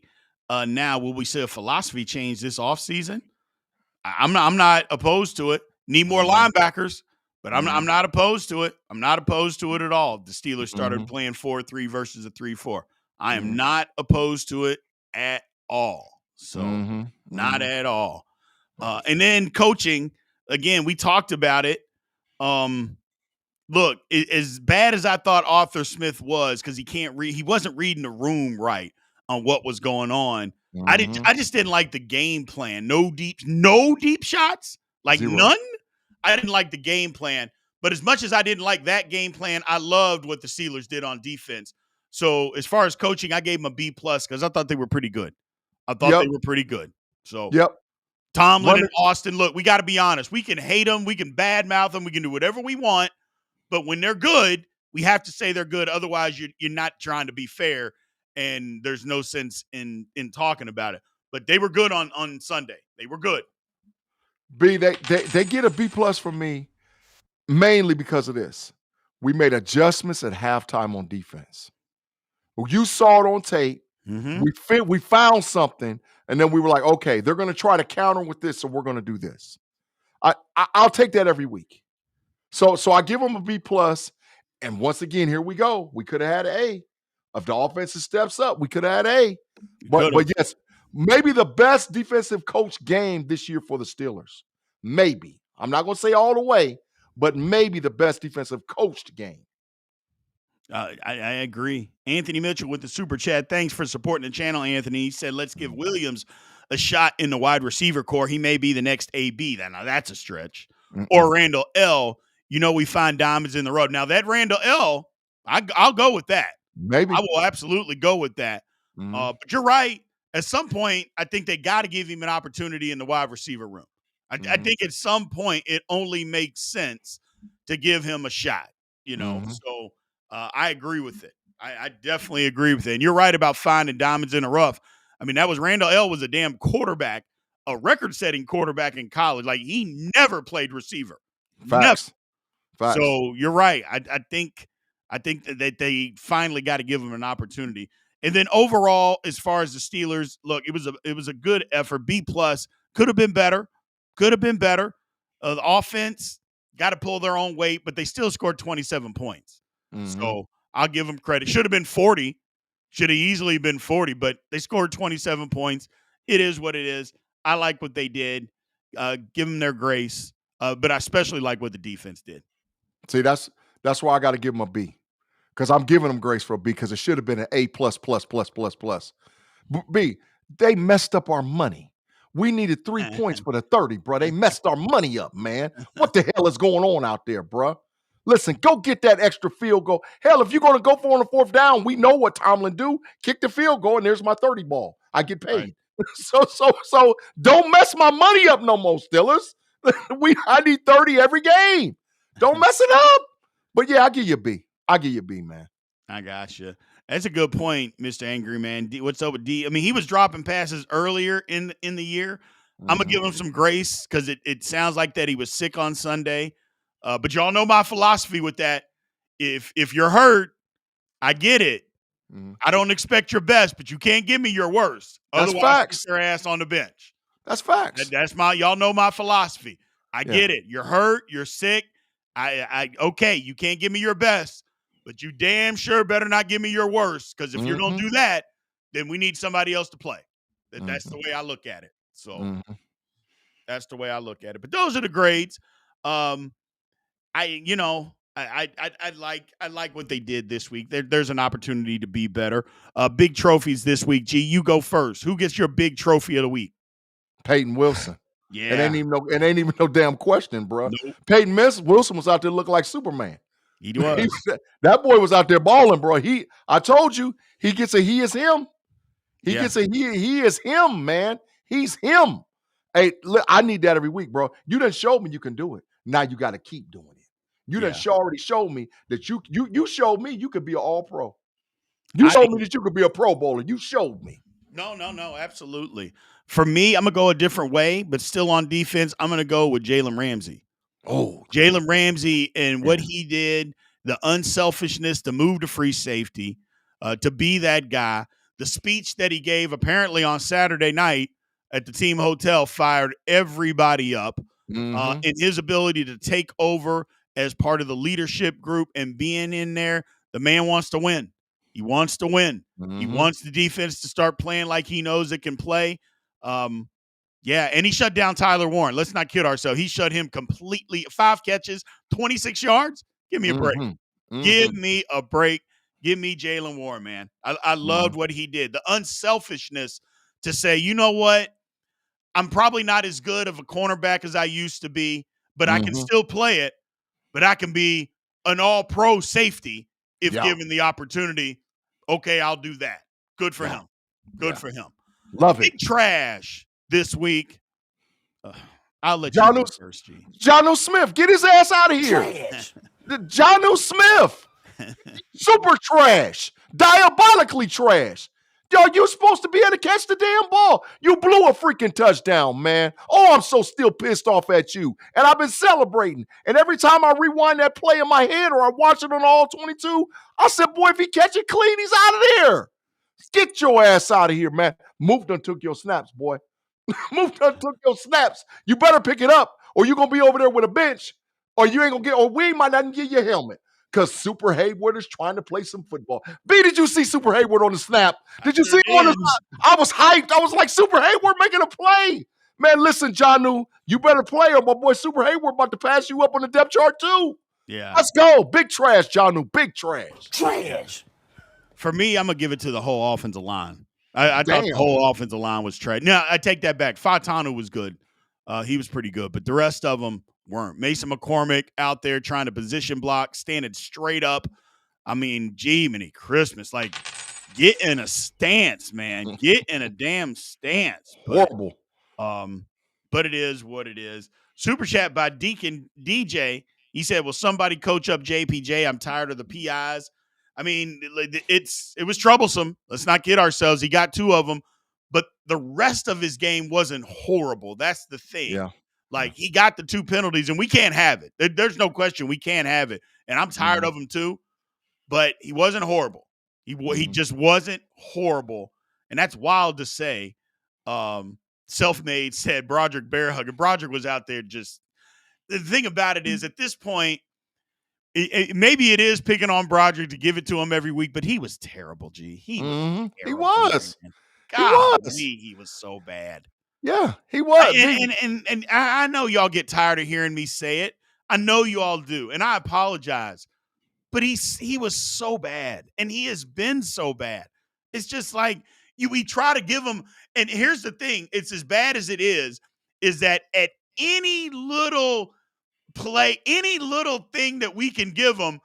Now, will we see a philosophy change this offseason? I'm not opposed to it. Need more linebackers, but I'm not opposed to it. I'm not opposed to it at all. The Steelers started playing 4-3 versus a 3-4. I am not opposed to it at all. So not at all. And then coaching, again, we talked about it. Look, as bad as I thought Arthur Smith was, because he wasn't reading the room right on what was going on. I just didn't like the game plan. No deep shots, like Zero. None. I didn't like the game plan. But as much as I didn't like that game plan, I loved what the Steelers did on defense. So as far as coaching, I gave them a B+ because I thought they were pretty good. They were pretty good. So Tomlin and Austin, look, we got to be honest. We can hate them. We can badmouth them. We can do whatever we want. But when they're good, we have to say they're good. Otherwise, you're not trying to be fair, and there's no sense in talking about it. But they were good on Sunday. They were good. B, they get a B+ from me mainly because of this. We made adjustments at halftime on defense. You saw it on tape. We found something, and then we were like, okay, they're going to try to counter with this, so we're going to do this. I'll take that every week. So I give them a B+, and once again, here we go. We could have had an A. If the offensive steps up, we could have had A. But yes, maybe the best defensive coach game this year for the Steelers. Maybe. I'm not going to say all the way, but maybe the best defensive coached game. I agree. Anthony Mitchell with the super chat. Thanks for supporting the channel, Anthony. He said, let's give Williams a shot in the wide receiver core. He may be the next AB. Now that's a stretch. Or Randall L. We find diamonds in the road. Now that Randall L., I'll go with that. Maybe. I will absolutely go with that. But you're right. At some point, I think they got to give him an opportunity in the wide receiver room. I think at some point it only makes sense to give him a shot, So I agree with it. I definitely agree with it. And you're right about finding diamonds in the rough. I mean, that was Randall L. was a damn quarterback, a record-setting quarterback in college. Like, he never played receiver. Facts. So you're right. I think that they finally got to give him an opportunity. And then overall, as far as the Steelers, look, it was a good effort. B+. Could have been better. The offense got to pull their own weight, but they still scored 27 points. So I'll give them credit. Should have been 40. Should have easily been 40, but they scored 27 points. It is what it is. I like what they did. Give them their grace. But I especially like what the defense did. See, that's why I got to give them a B, because I'm giving them grace for a B, because it should have been an A plus plus plus plus plus. B, they messed up our money. We needed 3 points for the 30, bro. They messed our money up, man. What the hell is going on out there, bro? Listen, go get that extra field goal. Hell, if you're going to go for on the 4th down, we know what Tomlin do. Kick the field goal, and there's my 30 ball. I get paid. Right. So don't mess my money up no more, Steelers. I need 30 every game. Don't mess it up. But yeah, I'll give you a B. I'll give you a B, man. I got you. That's a good point, Mr. Angry Man. D, what's up with D? I mean, he was dropping passes earlier in the year. I'm going to give him some grace because it sounds like that he was sick on Sunday. But y'all know my philosophy with that. If you're hurt, I get it. I don't expect your best, but you can't give me your worst. That's Otherwise, facts. put your ass on the bench. That's facts. That's y'all know my philosophy. I get it. You're hurt. You're sick. Okay, you can't give me your best, but you damn sure better not give me your worst, because if you're going to do that, then we need somebody else to play. That's the way I look at it. So that's the way I look at it. But those are the grades. I like what they did this week. There's an opportunity to be better. Big trophies this week. G, you go first. Who gets your big trophy of the week? Peyton Wilson. Yeah. It ain't even no damn question, bro. Nope. Peyton Wilson was out there looking like Superman. He was. That boy was out there balling, bro. I told you, he gets a he is him. He gets a he is him, man. He's him. Hey, look, I need that every week, bro. You done showed me you can do it. Now you got to keep doing it. You done already showed me that you showed me you could be an all-pro. You showed me that you could be a Pro Bowler. You showed me. No, absolutely. For me, I'm going to go a different way, but still on defense, I'm going to go with Jalen Ramsey. Oh, Jalen Ramsey and what he did, the unselfishness, the move to free safety, to be that guy. The speech that he gave apparently on Saturday night at the team hotel fired everybody up. In his ability to take over as part of the leadership group and being in there. The man wants to win. He wants to win. He wants the defense to start playing like he knows it can play. And he shut down Tyler Warren. Let's not kid ourselves. He shut him completely. 5 catches, 26 yards. Give me a break. Give me a break. Give me Jalen Warren, man. I loved what he did. The unselfishness to say, you know what? I'm probably not as good of a cornerback as I used to be, but I can still play it. But I can be an all-pro safety if given the opportunity. Okay, I'll do that. Good for him. Good for him. Love it. Big trash this week. I'll let you go first, G. Jonnu Smith, get his ass out of here. Jonnu Smith. Super trash. Diabolically trash. Yo, you supposed to be able to catch the damn ball. You blew a freaking touchdown, man. Oh, I'm so still pissed off at you. And I've been celebrating. And every time I rewind that play in my head or I watch it on all 22, I said, boy, if he catch it clean, he's out of there. Get your ass out of here, man. Move done took your snaps, boy. Move done took your snaps. You better pick it up or you're going to be over there with a bench or you ain't going to get, or we might not get your helmet. Because Super Hayward is trying to play some football. B, did you see Super Hayward on the snap? Did you see him on the snap? I was hyped. I was like, Super Hayward making a play. Man, listen, Jonnu, you better play or my boy Super Hayward about to pass you up on the depth chart too. Yeah. Let's go. Big trash, Jonnu. Big trash. Trash. For me, I'm going to give it to the whole offensive line. I thought the whole offensive line was trash. Now, I take that back. Fatanu was good. He was pretty good. But the rest of them weren't. Mason McCormick out there trying to position block, standing straight up. I mean, gee, many Christmas. Like, get in a stance, man. Get in a damn stance. Horrible. But it is what it is. Super chat by Deacon DJ. He said, will somebody coach up JPJ? I'm tired of the PIs. I mean, it was troublesome. Let's not kid ourselves. He got 2 of them. But the rest of his game wasn't horrible. That's the thing. Yeah. Like, he got the 2 penalties, and we can't have it. There's no question we can't have it. And I'm tired of him too. But he wasn't horrible. He just wasn't horrible. And that's wild to say. Self-made said Broderick bear hug. And Broderick was out there just – the thing about it is at this point, maybe it is picking on Broderick to give it to him every week, but he was terrible, G. He was He terrible, was. man. He was. He was so bad. Yeah, he was. And I know y'all get tired of hearing me say it. I know you all do, and I apologize. But he was so bad, and he has been so bad. It's just like we try to give him. And here's the thing: it's as bad as it is that at any little play, any little thing that we can give him,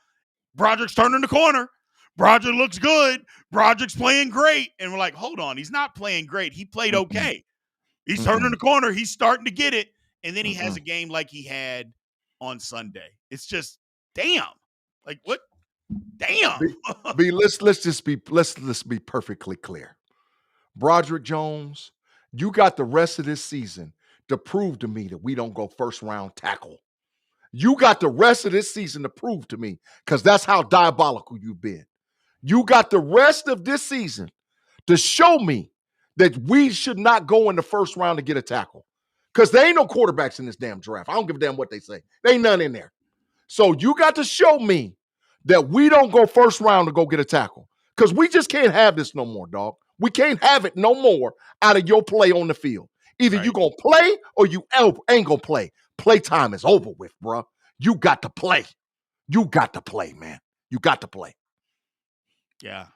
Broderick's turning the corner. Broderick looks good. Broderick's playing great, and we're like, hold on, he's not playing great. He played okay. He's turning the corner. He's starting to get it, and then he has a game like he had on Sunday. It's just damn. Like what? Damn. Let's be perfectly clear. Broderick Jones, you got the rest of this season to prove to me that we don't go first round tackle. You got the rest of this season to prove to me, because that's how diabolical you've been. You got the rest of this season to show me that we should not go in the first round to get a tackle. Because there ain't no quarterbacks in this damn draft. I don't give a damn what they say. There ain't none in there. So you got to show me that we don't go first round to go get a tackle. Because we just can't have this no more, dog. We can't have it no more out of your play on the field. Either you going to play or you ain't going to play. Playtime is over with, bro. You got to play. You got to play, man. You got to play. Yeah.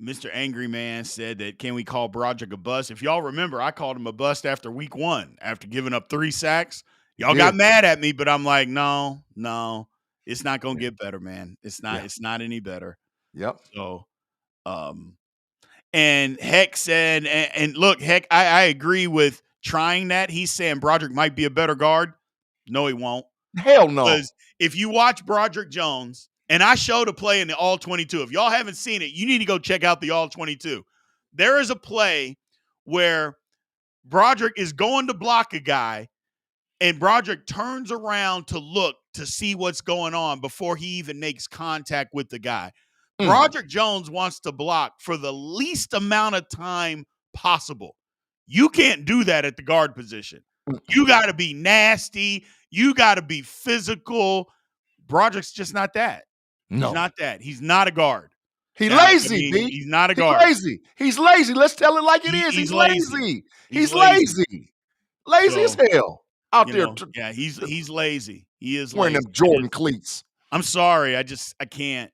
Mr. Angry Man said that, can we call Broderick a bust? If y'all remember, I called him a bust after week 1, after giving up 3 sacks. Y'all got mad at me, but I'm like, no, it's not going to get better, man. It's not any better. Yep. So, and Heck said, and look, Heck, I agree with trying that. He's saying Broderick might be a better guard. No, he won't. Hell no. Because if you watch Broderick Jones, and I showed a play in the All 22. If y'all haven't seen it, you need to go check out the All 22. There is a play where Broderick is going to block a guy, and Broderick turns around to look to see what's going on before he even makes contact with the guy. Broderick Jones wants to block for the least amount of time possible. You can't do that at the guard position. You got to be nasty. You got to be physical. Broderick's just not that. No. He's not that. He's not a guard. He's lazy, B. He's not a guard. He's lazy. Let's tell it like it is. He's lazy. He's lazy. Lazy as hell out there. He's lazy. He is wearing lazy. them Jordan cleats. I'm sorry. I can't.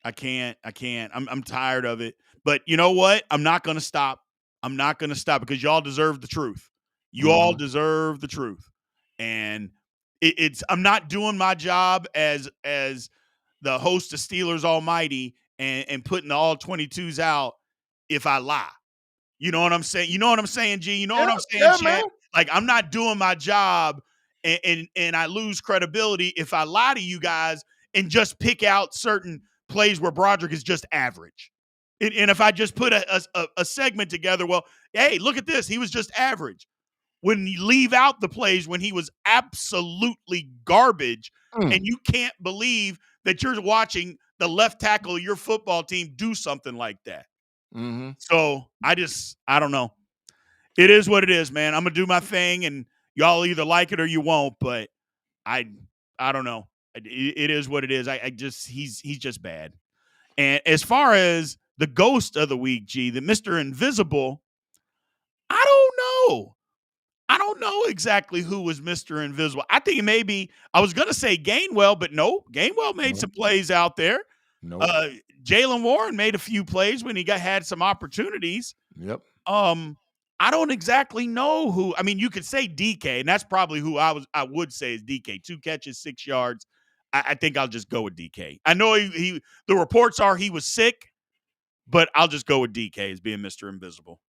I'm tired of it. But you know what? I'm not going to stop. I'm not going to stop because y'all deserve the truth. You all deserve the truth. And I'm not doing my job as the host of Steelers Almighty and putting the all 22s out if I lie. You know what I'm saying? You know what I'm saying, G? You know what I'm saying, Chad? Like, I'm not doing my job and I lose credibility if I lie to you guys and just pick out certain plays where Broderick is just average. And if I just put a segment together, well, hey, look at this. He was just average. When you leave out the plays when he was absolutely garbage, and you can't believe that you're watching the left tackle of your football team do something like that. So I don't know. It is what it is, man. I'm going to do my thing, and y'all either like it or you won't, but I don't know. It is what it is. He's just bad. And as far as the ghost of the week, G, the Mr. Invisible, I don't know. I don't know exactly who was Mr. Invisible. I think maybe I was going to say Gainwell, but no. Gainwell made some plays out there. No. Jaylen Warren made a few plays when he had some opportunities. Yep. I don't exactly know who. I mean, you could say DK, and that's probably who I would say is DK. 2 catches, 6 yards. I think I'll just go with DK. I know the reports are he was sick, but I'll just go with DK as being Mr. Invisible.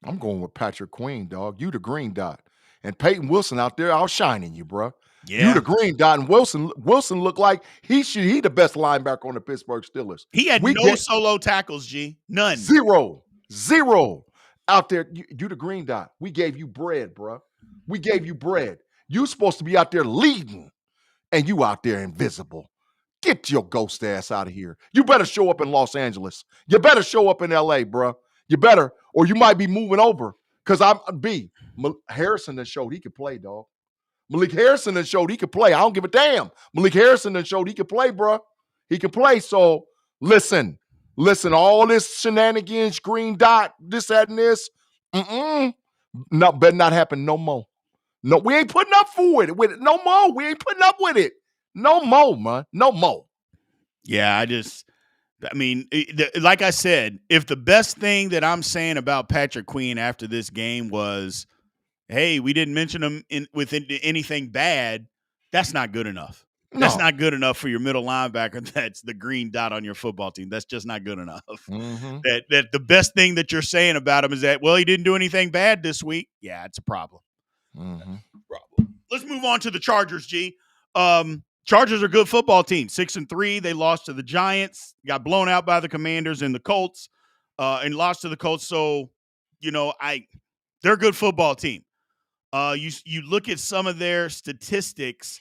I'm going with Patrick Queen, dog. You the green dot. And Peyton Wilson out there outshining you, bro. Yeah. You the green dot. And Wilson looked like he the best linebacker on the Pittsburgh Steelers. He had no solo tackles, G. None. Zero out there. You the green dot. We gave you bread, bro. We gave you bread. You supposed to be out there leading, and you out there invisible. Get your ghost ass out of here. You better show up in Los Angeles. You better show up in L.A., bro. You better, or you might be moving over. Because Harrison that showed he could play, dog. Malik Harrison done showed he could play. I don't give a damn. Malik Harrison done showed he could play, bro. He can play. So listen, all this shenanigans, green dot, this, that, and this, no, better not happen no more. No, we ain't putting up for it with it no more. We ain't putting up with it no more, man. No more. Yeah, like I said, if the best thing that I'm saying about Patrick Queen after this game was, hey, we didn't mention him with anything bad, that's not good enough. No. That's not good enough for your middle linebacker. That's the green dot on your football team. That's just not good enough. Mm-hmm. That the best thing that you're saying about him is that, well, he didn't do anything bad this week. Yeah, it's a problem. Mm-hmm. Let's move on to the Chargers, G. Chargers are a good football team. 6-3. They lost to the Giants, got blown out by the Commanders and the Colts, and lost to the Colts. So, they're a good football team. You look at some of their statistics,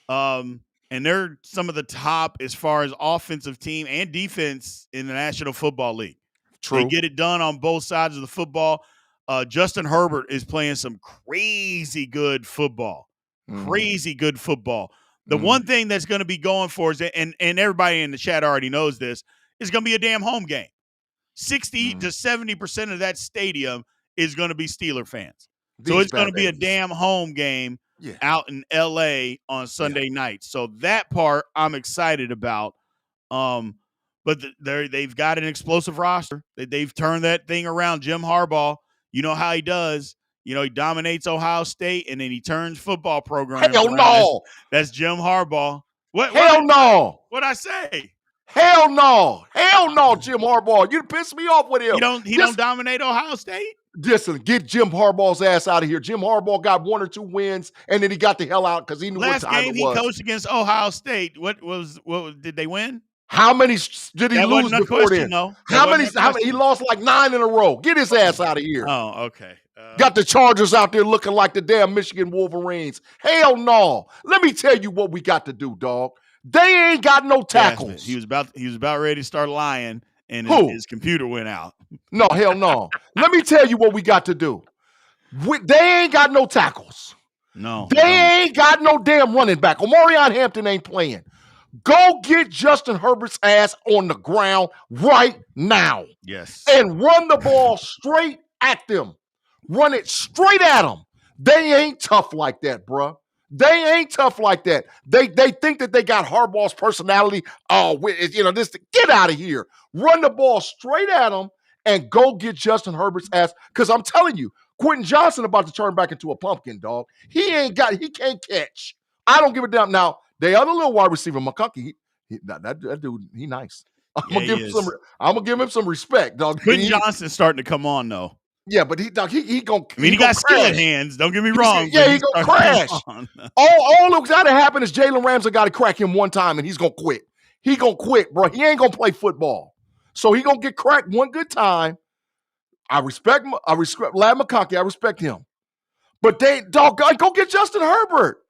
and they're some of the top as far as offensive team and defense in the National Football League. True. They get it done on both sides of the football. Justin Herbert is playing some crazy good football. Crazy good football. The one thing that's going to be going for is, and everybody in the chat already knows this, is going to be a damn home game. 60 to 70% of that stadium is going to be Steeler fans. So it's going to be a damn home game out in L.A. on Sunday night. So that part I'm excited about. But they've got an explosive roster. They've turned that thing around. Jim Harbaugh, you know how he does. He dominates Ohio State, and then he turns football programs around. No. That's Jim Harbaugh. No. What'd I say? Hell no, Jim Harbaugh. You pissed me off with him. He don't dominate Ohio State? Listen, get Jim Harbaugh's ass out of here. Jim Harbaugh got 1 or 2 wins, and then he got the hell out because he knew what time it was. Last game he coached against Ohio State. What did they win? How many did he lose before then? No. How many? He lost like 9 in a row. Get his ass out of here. Oh, okay. Got the Chargers out there looking like the damn Michigan Wolverines. Hell no. Let me tell you what we got to do, dog. They ain't got no tackles. He was about ready to start lying, and his computer went out. No, hell no. Let me tell you what we got to do. They ain't got no tackles. No. They ain't got no damn running back. Omarion Hampton ain't playing. Go get Justin Herbert's ass on the ground right now. Yes. And run the ball straight at them. Run it straight at them. They ain't tough like that, bruh. They ain't tough like that. They think that they got Harbaugh's personality. Get out of here. Run the ball straight at them and go get Justin Herbert's ass. Because I'm telling you, Quentin Johnson about to turn back into a pumpkin, dog. He can't catch. I don't give a damn. Now, the other little wide receiver, McConkey, that dude, he nice. I'm gonna give him some respect, dog. Quentin Johnson's starting to come on, though. Yeah, but he gonna. He got skillet hands. Don't get me wrong. Yeah, he gonna crash. All that's got to happen is Jalen Ramsey got to crack him one time, and he's gonna quit. He gonna quit, bro. He ain't gonna play football. So he gonna get cracked one good time. I respect Lad McConkey. I respect him. But go get Justin Herbert.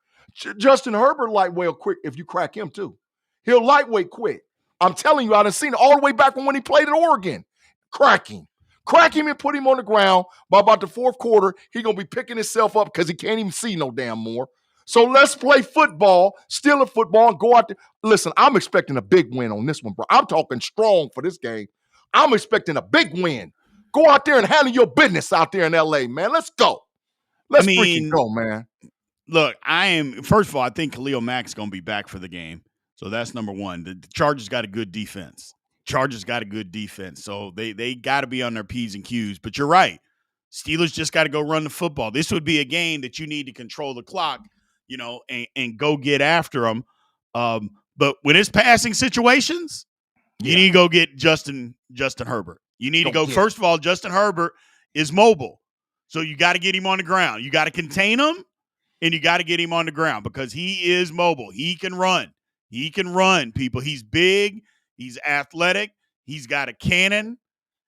Justin Herbert lightweight quick if you crack him too. He'll lightweight quick. I'm telling you, I done seen it all the way back from when he played at Oregon. Crack him and put him on the ground. By about the fourth quarter, he going to be picking himself up because he can't even see no damn more. So let's play football, steal a football, and go out there. Listen, I'm expecting a big win on this one, bro. I'm talking strong for this game. I'm expecting a big win. Go out there and handle your business out there in L.A., man. Let's go. Let's freaking go, man. Look, first of all, I think Khalil Mack's going to be back for the game. So that's number one. The Chargers got a good defense. So they got to be on their P's and Q's. But you're right. Steelers just got to go run the football. This would be a game that you need to control the clock, and go get after them. But when it's passing situations, you need to go get Justin Herbert. You need to go, first of all, Justin Herbert is mobile. So you got to get him on the ground. You got to contain him, and you got to get him on the ground because he is mobile. He can run. People. He's big. He's athletic. He's got a cannon.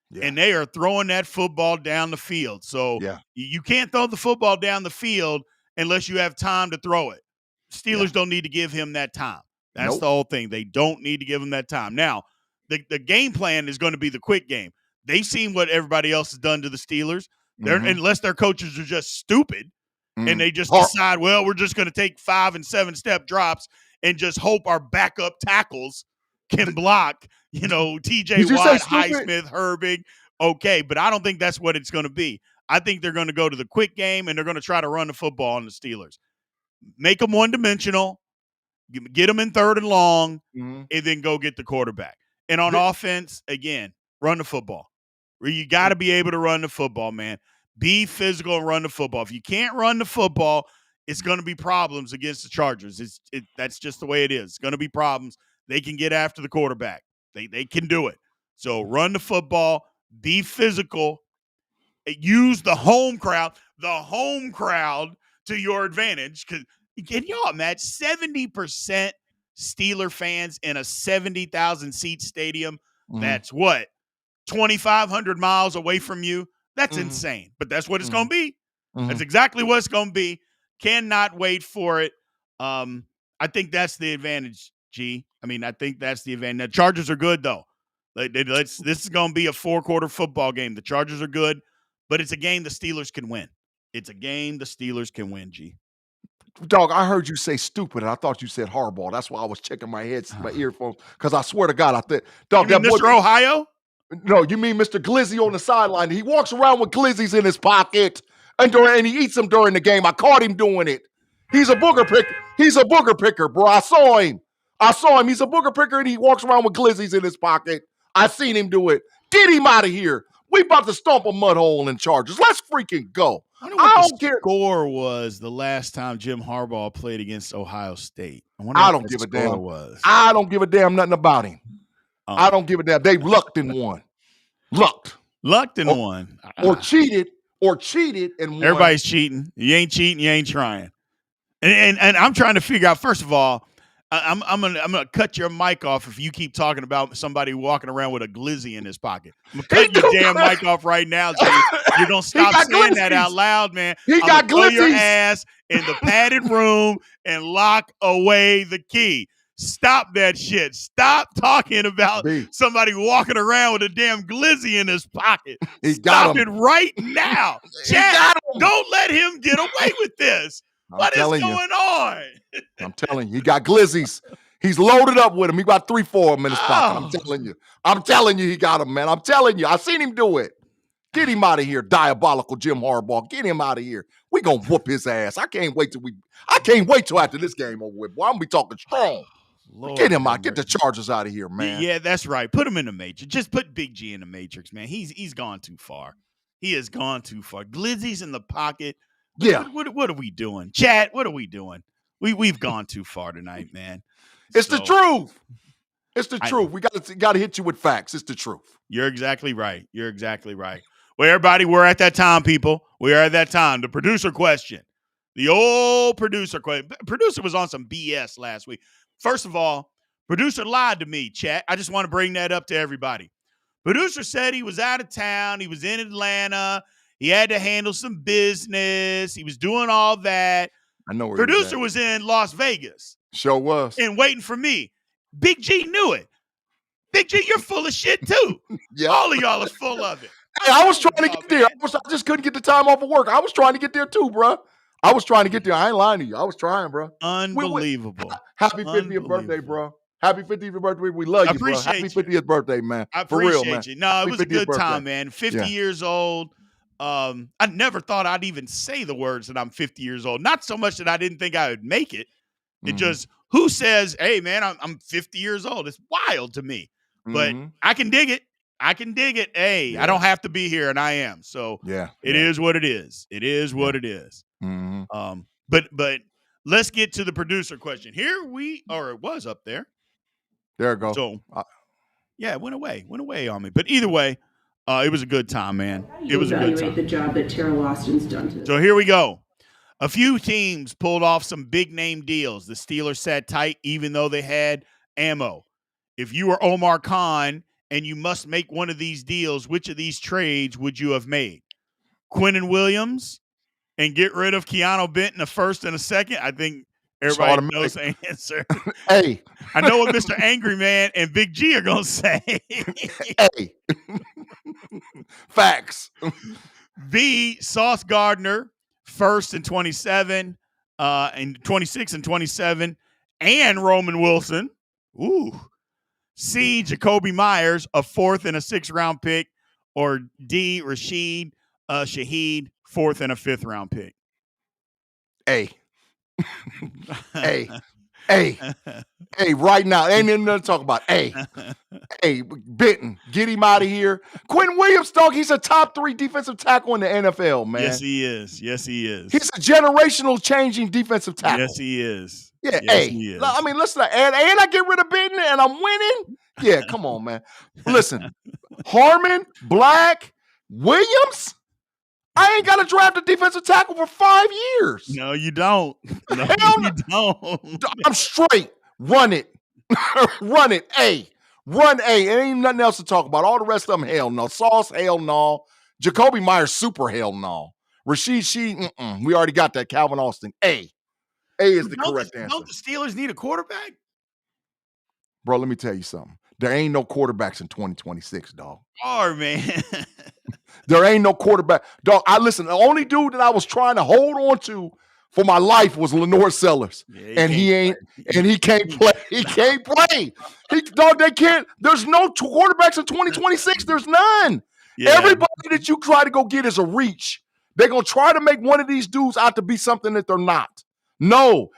Yeah. And they are throwing that football down the field. So you can't throw the football down the field unless you have time to throw it. Steelers don't need to give him that time. That's the whole thing. They don't need to give him that time. Now, the game plan is going to be the quick game. They've seen what everybody else has done to the Steelers. Unless their coaches are just stupid, and they just decide, well, we're just going to take 5 and 7 step drops and just hope our backup tackles can block, TJ Watt, Highsmith, Herbig. Okay, but I don't think that's what it's going to be. I think they're going to go to the quick game, and they're going to try to run the football on the Steelers. Make them one-dimensional, get them in 3rd and long, and then go get the quarterback. And on offense, again, run the football. You got to be able to run the football, man. Be physical and run the football. If you can't run the football, it's going to be problems against the Chargers. That's just the way it is. It's going to be problems. They can get after the quarterback. They can do it. So run the football, be physical, use the home crowd to your advantage. Because can y'all imagine 70% Steeler fans in a 70,000 seat stadium? That's what? 2,500 miles away from you? That's insane. But that's what it's going to be. That's exactly what it's going to be. Cannot wait for it. I think that's the advantage, G. I think that's the advantage. The Chargers are good, though. This is going to be a 4-quarter football game. The Chargers are good, but it's a game the Steelers can win. It's a game the Steelers can win, G. Dog, I heard you say stupid, and I thought you said Harbaugh. That's why I was checking my earphones, because I swear to God, I think, dog, you mean that Mr. Ohio? No, you mean Mr. Glizzy on the sideline. He walks around with glizzies in his pocket, and he eats them during the game. I caught him doing it. He's a booger picker. He's a booger picker, bro. I saw him. He's a booger picker, and he walks around with glizzies in his pocket. I seen him do it. Get him out of here. We about to stomp a mud hole in Chargers. Let's freaking go. I don't care. Score was the last time Jim Harbaugh played against Ohio State. I don't give a damn. I don't give a damn nothing about him. I don't give a damn. They lucked and won. Lucked and won. Or cheated and won. Everybody's cheating. You ain't cheating. You ain't trying. And I'm trying to figure out, first of all, I'm gonna cut your mic off if you keep talking about somebody walking around with a glizzy in his pocket. I'm gonna cut your damn mic off right now, Jay. You're gonna stop saying that out loud, man. He got glizzies. Throw your ass in the padded room and lock away the key. Stop that shit. Stop talking about somebody walking around with a damn glizzy in his pocket. Stop it right now. Chad, don't let him get away with this. What is going on? I'm telling you, he got glizzies. He's loaded up with them. He got 3-4 of them in his pocket. I'm telling you, he got them, man. I'm telling you, I seen him do it. Get him out of here, diabolical Jim Harbaugh. Get him out of here. We gonna whoop his ass. I can't wait till after this game over with. Boy, I'm gonna be talking strong. Lord, get him out. Get the Chargers out of here, man. Yeah, that's right. Put him in the Matrix. Just put Big G in the Matrix, man. He's gone too far. He has gone too far. Glizzy's in the pocket. Yeah. What are we doing? Chat, what are we doing? We've gone too far tonight, man. It's the truth. It's the truth. We got to hit you with facts. It's the truth. You're exactly right. Well, everybody, we're at that time, people. We are at that time. The producer question. The old producer question. Producer was on some BS last week. First of all, producer lied to me, chat. I just want to bring that up to everybody. Producer said he was out of town. He was in Atlanta. He had to handle some business. He was doing all that. I know where producer was in Las Vegas. Sure was. And waiting for me. Big G knew it. Big G, you're full of shit too. Yeah. All of y'all are full of it. Hey, I was trying to get there. I just couldn't get the time off of work. I was trying to get there too, bro. I was trying to get there. I ain't lying to you. I was trying, bro. Unbelievable. Happy 50th birthday, bro. Happy 50th birthday. We love you, bro. Happy 50th birthday, man. I appreciate you. No, it was a good time, man. 50 years old. I never thought I'd even say the words that I'm 50 years old. Not so much that I didn't think I would make it. It just, who says, hey, man, I'm 50 years old? It's wild to me. But I can dig it. Hey, I don't have to be here, and I am. So it is what it is. It is what it is. But let's get to the producer question. It was up there. There it goes. So, it went away on me. But either way, it was a good time, man. It was a good time. The job that Terrell Austin's done today. So here we go. A few teams pulled off some big name deals. The Steelers sat tight, even though they had ammo. If you were Omar Khan and you must make one of these deals, which of these trades would you have made? Quinnen Williams and get rid of Keanu Benton a first and a second? I think everybody knows the answer. Hey. I know what Mr. Angry Man and Big G are going to say. Hey. Facts. B, Sauce Gardner first and 27, and 26 and 27, and Roman Wilson. Ooh. C, Jacoby Myers, a 4th and a 6th round pick, or D, Rashid Shaheed, 4th and a 5th round pick. A. Hey, right now. Ain't nothing to talk about. Hey, Benton, get him out of here. Quentin Williams, dog, he's a top 3 defensive tackle in the NFL, man. Yes, he is. He's a generational changing defensive tackle. Yes, he is. Yeah, yes, he is. I mean, listen, and I get rid of Benton and I'm winning. Yeah, come on, man. Listen, Harmon, Black, Williams, I ain't got to draft a defensive tackle for 5 years. No, you don't. No, you don't. I'm straight. Run it. Run it. Run A. It ain't nothing else to talk about. All the rest of them, hell no. Sauce, hell no. Jacoby Myers, super hell no. Rashid Sheed, we already got that. Calvin Austin, A. A is the correct answer. Don't the Steelers need a quarterback? Bro, let me tell you something. There ain't no quarterbacks in 2026, dog. Oh, man. There ain't no quarterback. Dog, the only dude that I was trying to hold on to for my life was Lenore Sellers. Yeah, he can't play. He can't play. They can't. There's no quarterbacks in 2026. There's none. Yeah. Everybody that you try to go get is a reach. They're going to try to make one of these dudes out to be something that they're not. No,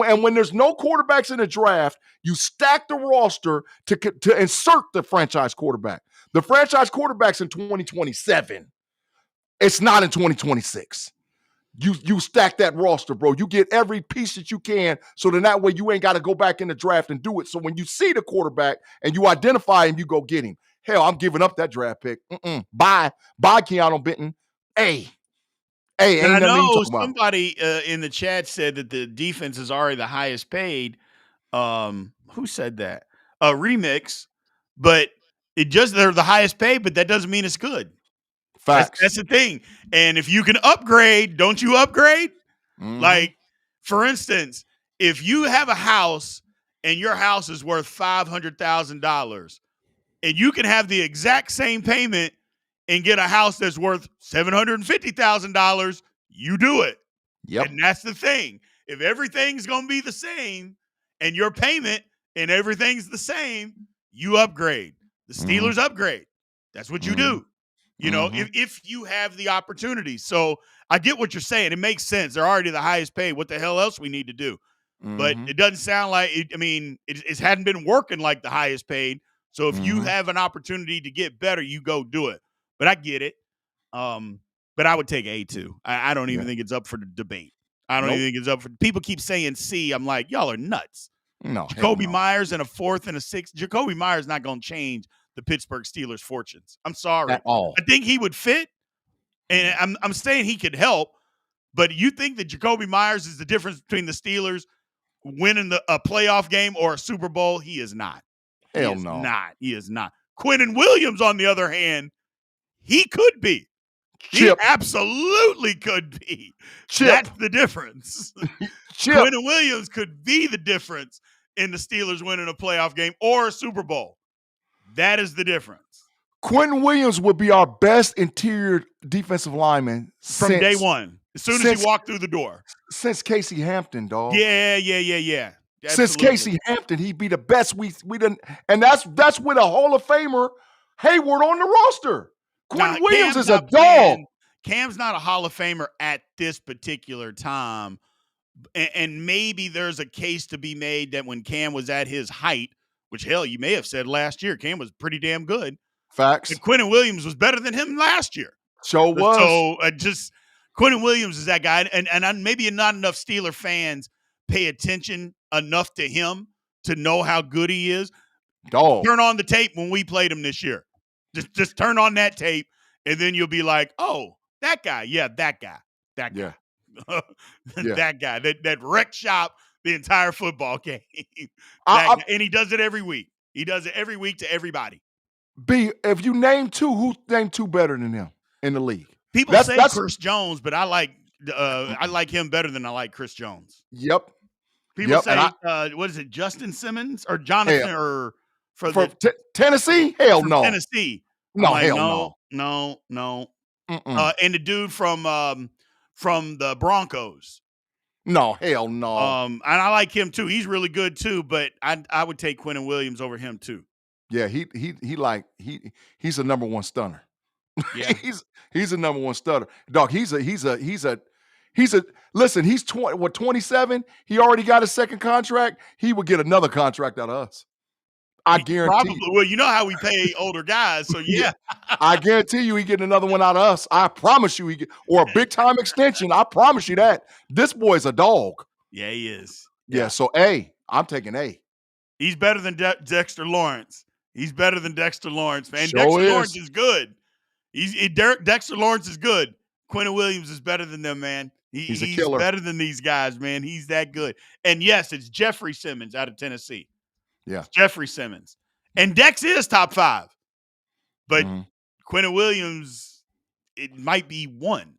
and when there's no quarterbacks in the draft, you stack the roster to insert the franchise quarterback. The franchise quarterback's in 2027. It's not in 2026. You stack that roster, bro. You get every piece that you can, so then that way you ain't got to go back in the draft and do it. So when you see the quarterback and you identify him, you go get him. Hell, I'm giving up that draft pick. Bye, Keanu Benton. Hey, and I know somebody in the chat said that the defense is already the highest paid. Who said that? Remix, but they're the highest paid, but that doesn't mean it's good. Facts. That's the thing. And if you can upgrade, don't you upgrade? Mm-hmm. Like, for instance, if you have a house and your house is worth $500,000 and you can have the exact same payment and get a house that's worth $750,000, you do it. Yep. And that's the thing. If everything's going to be the same and your payment and everything's the same, you upgrade. The Steelers upgrade. That's what you do. You know, if you have the opportunity. So I get what you're saying. It makes sense. They're already the highest paid. What the hell else we need to do? But it doesn't sound like it. I mean, it hadn't been working like the highest paid. So if you have an opportunity to get better, you go do it. But I get it. But I would take A too. I don't even think it's up for the debate. I don't even think it's up for. People keep saying C. I'm like, y'all are nuts. No, Jacoby Myers and a 4th and a 6th. Jacoby Myers not going to change the Pittsburgh Steelers' fortunes. I'm sorry. At all. I think he would fit, and I'm saying he could help. But you think that Jacoby Myers is the difference between the Steelers winning a playoff game or a Super Bowl? He is not. Hell no. He is not. Quentin Williams, on the other hand, he could be. Chip. He absolutely could be. Chip. That's the difference. Chip. Quentin Williams could be the difference in the Steelers winning a playoff game or a Super Bowl. That is the difference. Quentin Williams would be our best interior defensive lineman from day one. As soon as he walked through the door. Since Casey Hampton, dog. Yeah. Absolutely. Since Casey Hampton, he'd be the best we done. And that's with a Hall of Famer, Hayward, on the roster. Quentin Williams is a dog. Cam's not a Hall of Famer at this particular time. And maybe there's a case to be made that when Cam was at his height, which, hell, you may have said last year, Cam was pretty damn good. Facts. And Quentin Williams was better than him last year. So was. So Quentin Williams is that guy. And maybe not enough Steeler fans pay attention enough to him to know how good he is. Dog. Turn on the tape when we played him this year. Just turn on that tape, and then you'll be like, oh, that guy. Yeah, that guy. That guy. Yeah. That guy. That wreck shop the entire football game. And he does it every week. He does it every week to everybody. B, if you name two, who named two better than him in the league? People say Chris Jones, but I like him better than I like Chris Jones. Yep. People say, what is it, Justin Simmons or Jonathan or for Tennessee? Hell no. Tennessee. No, like, hell no. No. And the dude from from the Broncos. No, hell no. And I like him too. He's really good too, but I would take Quinnen Williams over him too. Yeah, he's a number one stunner. Yeah. he's a number one stunner. Dog, he's a listen, he's 27? He already got his second contract. He would get another contract out of us. I guarantee Probably. Well, you know how we pay older guys, so yeah. I guarantee you he getting another one out of us. I promise you or a big time extension. I promise you that. This boy's a dog. Yeah, he is. Yeah, so A. I'm taking A. He's better than Dexter Lawrence. He's better than Dexter Lawrence, man. Sure Dexter is. Lawrence is good. Dexter Lawrence is good. Quinnen Williams is better than them, man. He's a killer. Better than these guys, man. He's that good. And yes, it's Jeffrey Simmons out of Tennessee. Yeah. It's Jeffrey Simmons. And Dex is top 5. But Quinnen Williams, it might be 1.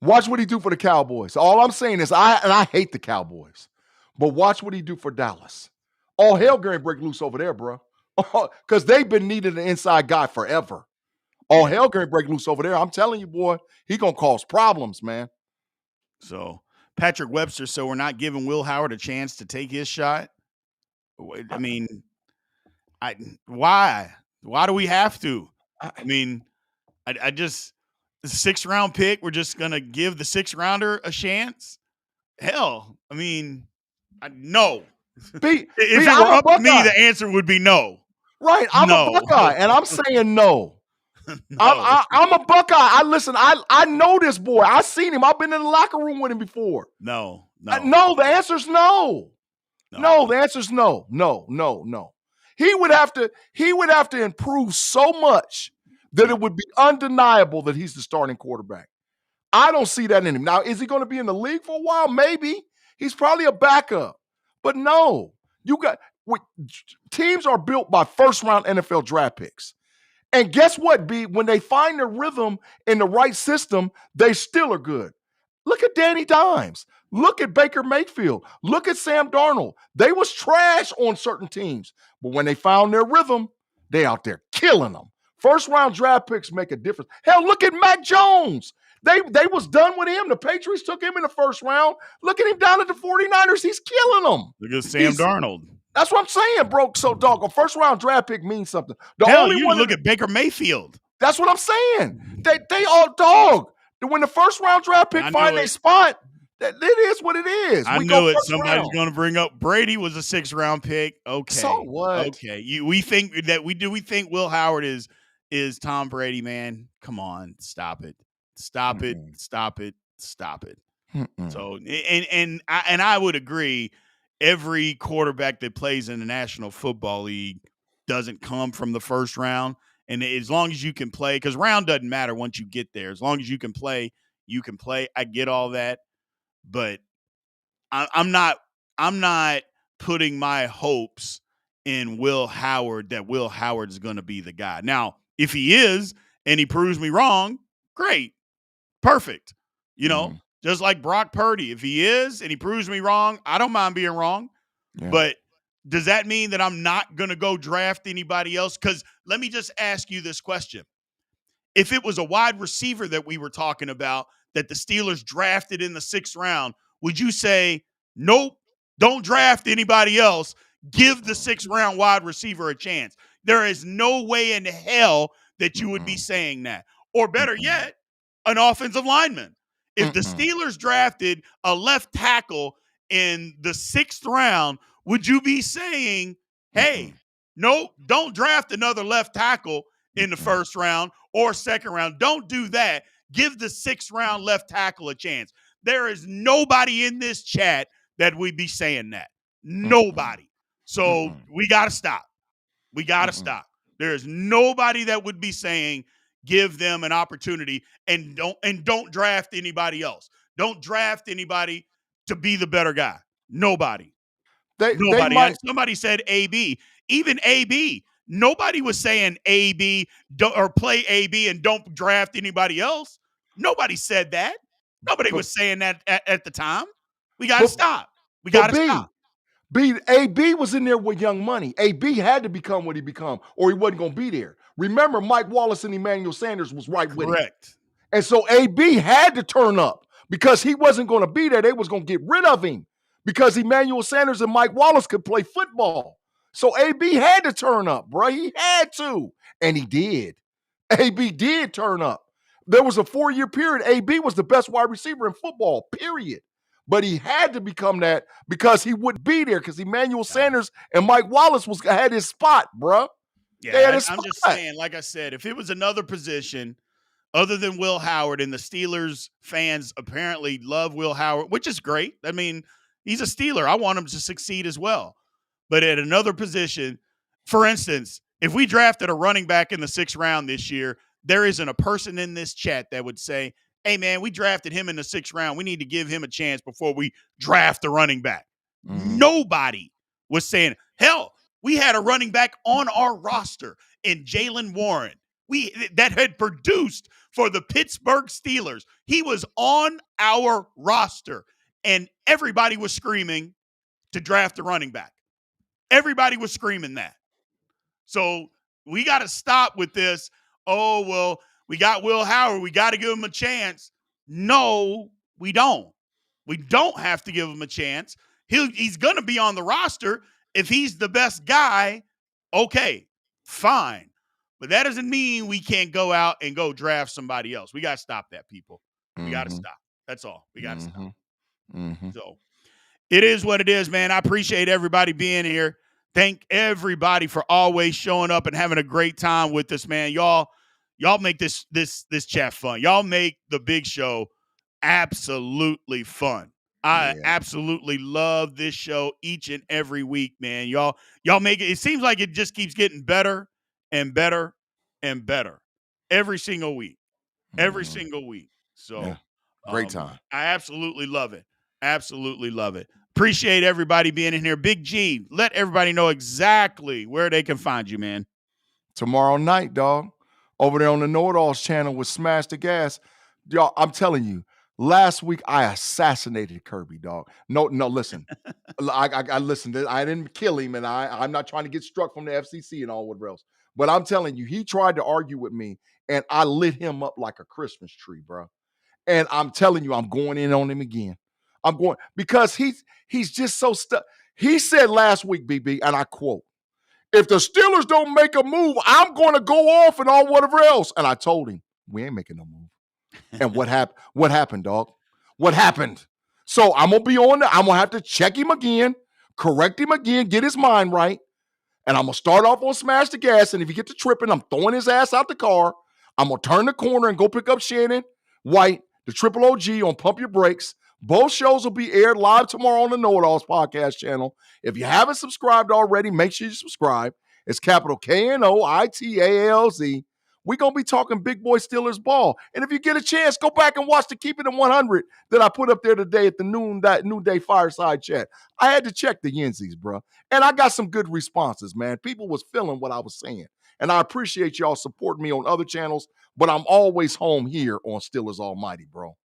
Watch what he do for the Cowboys. All I'm saying is I hate the Cowboys. But watch what he do for Dallas. All hell going to break loose over there, bro. Because they've been needing an inside guy forever. All hell going to break loose over there. I'm telling you, boy, he going to cause problems, man. So, Patrick Webster, so we're not giving Will Howard a chance to take his shot? I mean, why? Why do we have to? I mean, I just, the 6th round pick, we're just going to give the 6th rounder a chance? Hell, I mean, no. If it were up to me, the answer would be no. Right, I'm a Buckeye, and I'm saying no. No. I'm a Buckeye. I know this boy. I seen him. I've been in the locker room with him before. No. The answer's no. No, the answer's no. He would have to improve so much that it would be undeniable that he's the starting quarterback. I don't see that in him. Now, is he going to be in the league for a while? Maybe. He's probably a backup. But no. Teams are built by first-round NFL draft picks. And guess what, B? When they find their rhythm in the right system, they still are good. Look at Danny Dimes. Look at Baker Mayfield. Look at Sam Darnold. They was trash on certain teams. But when they found their rhythm, they out there killing them. First-round draft picks make a difference. Hell, look at Mac Jones. They was done with him. The Patriots took him in the first round. Look at him down at the 49ers. He's killing them. Look at Sam Darnold. That's what I'm saying, bro. So, dog, a first-round draft pick means something. Look at Baker Mayfield. That's what I'm saying. They all, dog. When the first-round draft pick find their spot, it is what it is. I knew it. Somebody's going to bring up Brady was a 6th-round pick. Okay. So what? Okay. We think Will Howard is Tom Brady, man? Come on. Stop it. Stop it. So, and I would agree. Every quarterback that plays in the National Football League doesn't come from the first round. And as long as you can play, because round doesn't matter once you get there. As long as you can play, you can play. I get all that. But I'm not putting my hopes in Will Howard that Will Howard is going to be the guy. Now, if he is and he proves me wrong, great. Perfect. Just like Brock Purdy, if he is and he proves me wrong, I don't mind being wrong. Yeah. But does that mean that I'm not going to go draft anybody else? Because let me just ask you this question. If it was a wide receiver that we were talking about that the Steelers drafted in the 6th round, would you say, nope, don't draft anybody else. Give the 6th round wide receiver a chance? There is no way in hell that you would be saying that. Or better yet, an offensive lineman. If the Steelers drafted a left tackle in the 6th round, would you be saying, hey, no, don't draft another left tackle in the 1st round or 2nd round? Don't do that. Give the 6th round left tackle a chance. There is nobody in this chat that would be saying that. Nobody. So we got to stop. We got to stop. There is nobody that would be saying, give them an opportunity and don't draft anybody else. Don't draft anybody to be the better guy. Nobody. Nobody. Somebody said AB. Even AB. Nobody was saying AB or play AB and don't draft anybody else. Nobody said that. Nobody was saying that at the time. We got to stop. We got to stop. AB was in there with Young Money. AB had to become what he become, or he wasn't going to be there. Remember, Mike Wallace and Emmanuel Sanders was right with him. Correct. And so AB had to turn up. because he wasn't going to be there. They was going to get rid of him because Emmanuel Sanders and Mike Wallace could play football. So AB had to turn up, bro. He had to, and he did. AB did turn up. There was a 4-year period. AB was the best wide receiver in football, period. But he had to become that because he wouldn't be there because Emmanuel Sanders and Mike Wallace had his spot, bro. Yeah, I'm just saying, like I said, if it was another position other than Will Howard, and the Steelers fans apparently love Will Howard, which is great. I mean, he's a Steeler. I want him to succeed as well. But at another position, for instance, if we drafted a running back in the 6th round this year, there isn't a person in this chat that would say, hey, man, we drafted him in the 6th round. We need to give him a chance before we draft the running back. Mm-hmm. Nobody was saying, hell, we had a running back on our roster in Jaylen Warren that had produced for the Pittsburgh Steelers. He was on our roster, and everybody was screaming to draft a running back. Everybody was screaming that. So we got to stop with this. Oh, well, we got Will Howard. We got to give him a chance. No, we don't. We don't have to give him a chance. He's going to be on the roster. If he's the best guy, okay, fine. But that doesn't mean we can't go out and go draft somebody else. We got to stop that, people. We got to stop. That's all. We got to stop. So it is what it is, man. I appreciate everybody being here. Thank everybody for always showing up and having a great time with us, man. Y'all make this chat fun. Y'all make the big show absolutely fun. I absolutely love this show each and every week, man. Y'all make it. It seems like it just keeps getting better and better and better every single week. Every single week. So great time. I absolutely love it. Absolutely love it. Appreciate everybody being in here. Big G, let everybody know exactly where they can find you, man. Tomorrow night, dog, over there on the KnoItAllz channel with Smash the Gas. Y'all, I'm telling you, last week I assassinated Kirby, dog. No, listen. I listened. I didn't kill him, and I'm not trying to get struck from the FCC and all whatever else. But I'm telling you, he tried to argue with me, and I lit him up like a Christmas tree, bro. And I'm telling you, I'm going in on him again. I'm going because he's just so stuck. He said last week, BB, and I quote, if the Steelers don't make a move, I'm going to go off and all whatever else. And I told him, we ain't making no move. And what happened? What happened, dog? What happened? So I'm going to be on there. I'm going to have to check him again, correct him again, get his mind right. And I'm going to start off on Smash the Gas. And if you get to tripping, I'm throwing his ass out the car. I'm going to turn the corner and go pick up Shannon White, the Triple OG on Pump Your Brakes. Both shows will be aired live tomorrow on the KnoItAllz Podcast channel. If you haven't subscribed already, make sure you subscribe. It's capital KNOITALZ. We're going to be talking big boy Steelers ball. And if you get a chance, go back and watch the Keep It in 100 that I put up there today at the noonday fireside chat. I had to check the Yensies, bro. And I got some good responses, man. People was feeling what I was saying. And I appreciate y'all supporting me on other channels, but I'm always home here on Steelers Almighty, bro.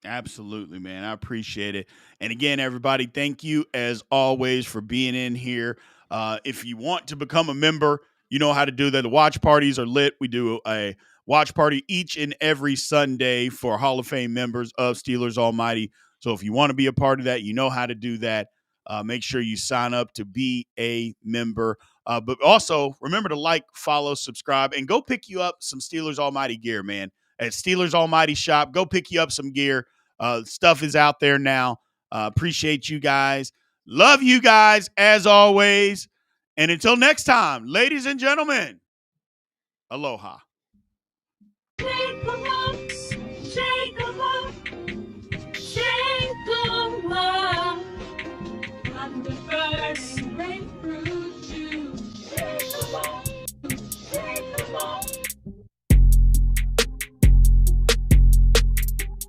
Absolutely, man. I appreciate it. And again, everybody, thank you as always for being in here. If you want to become a member, you know how to do that. The watch parties are lit. We do a watch party each and every Sunday for Hall of Fame members of Steelers Almighty. So if you want to be a part of that, you know how to do that. Make sure you sign up to be a member. But also remember to like, follow, subscribe, and go pick you up some Steelers Almighty gear, man. At Steelers Almighty Shop, go pick you up some gear. Stuff is out there now. Appreciate you guys. Love you guys as always. And until next time, ladies and gentlemen, aloha.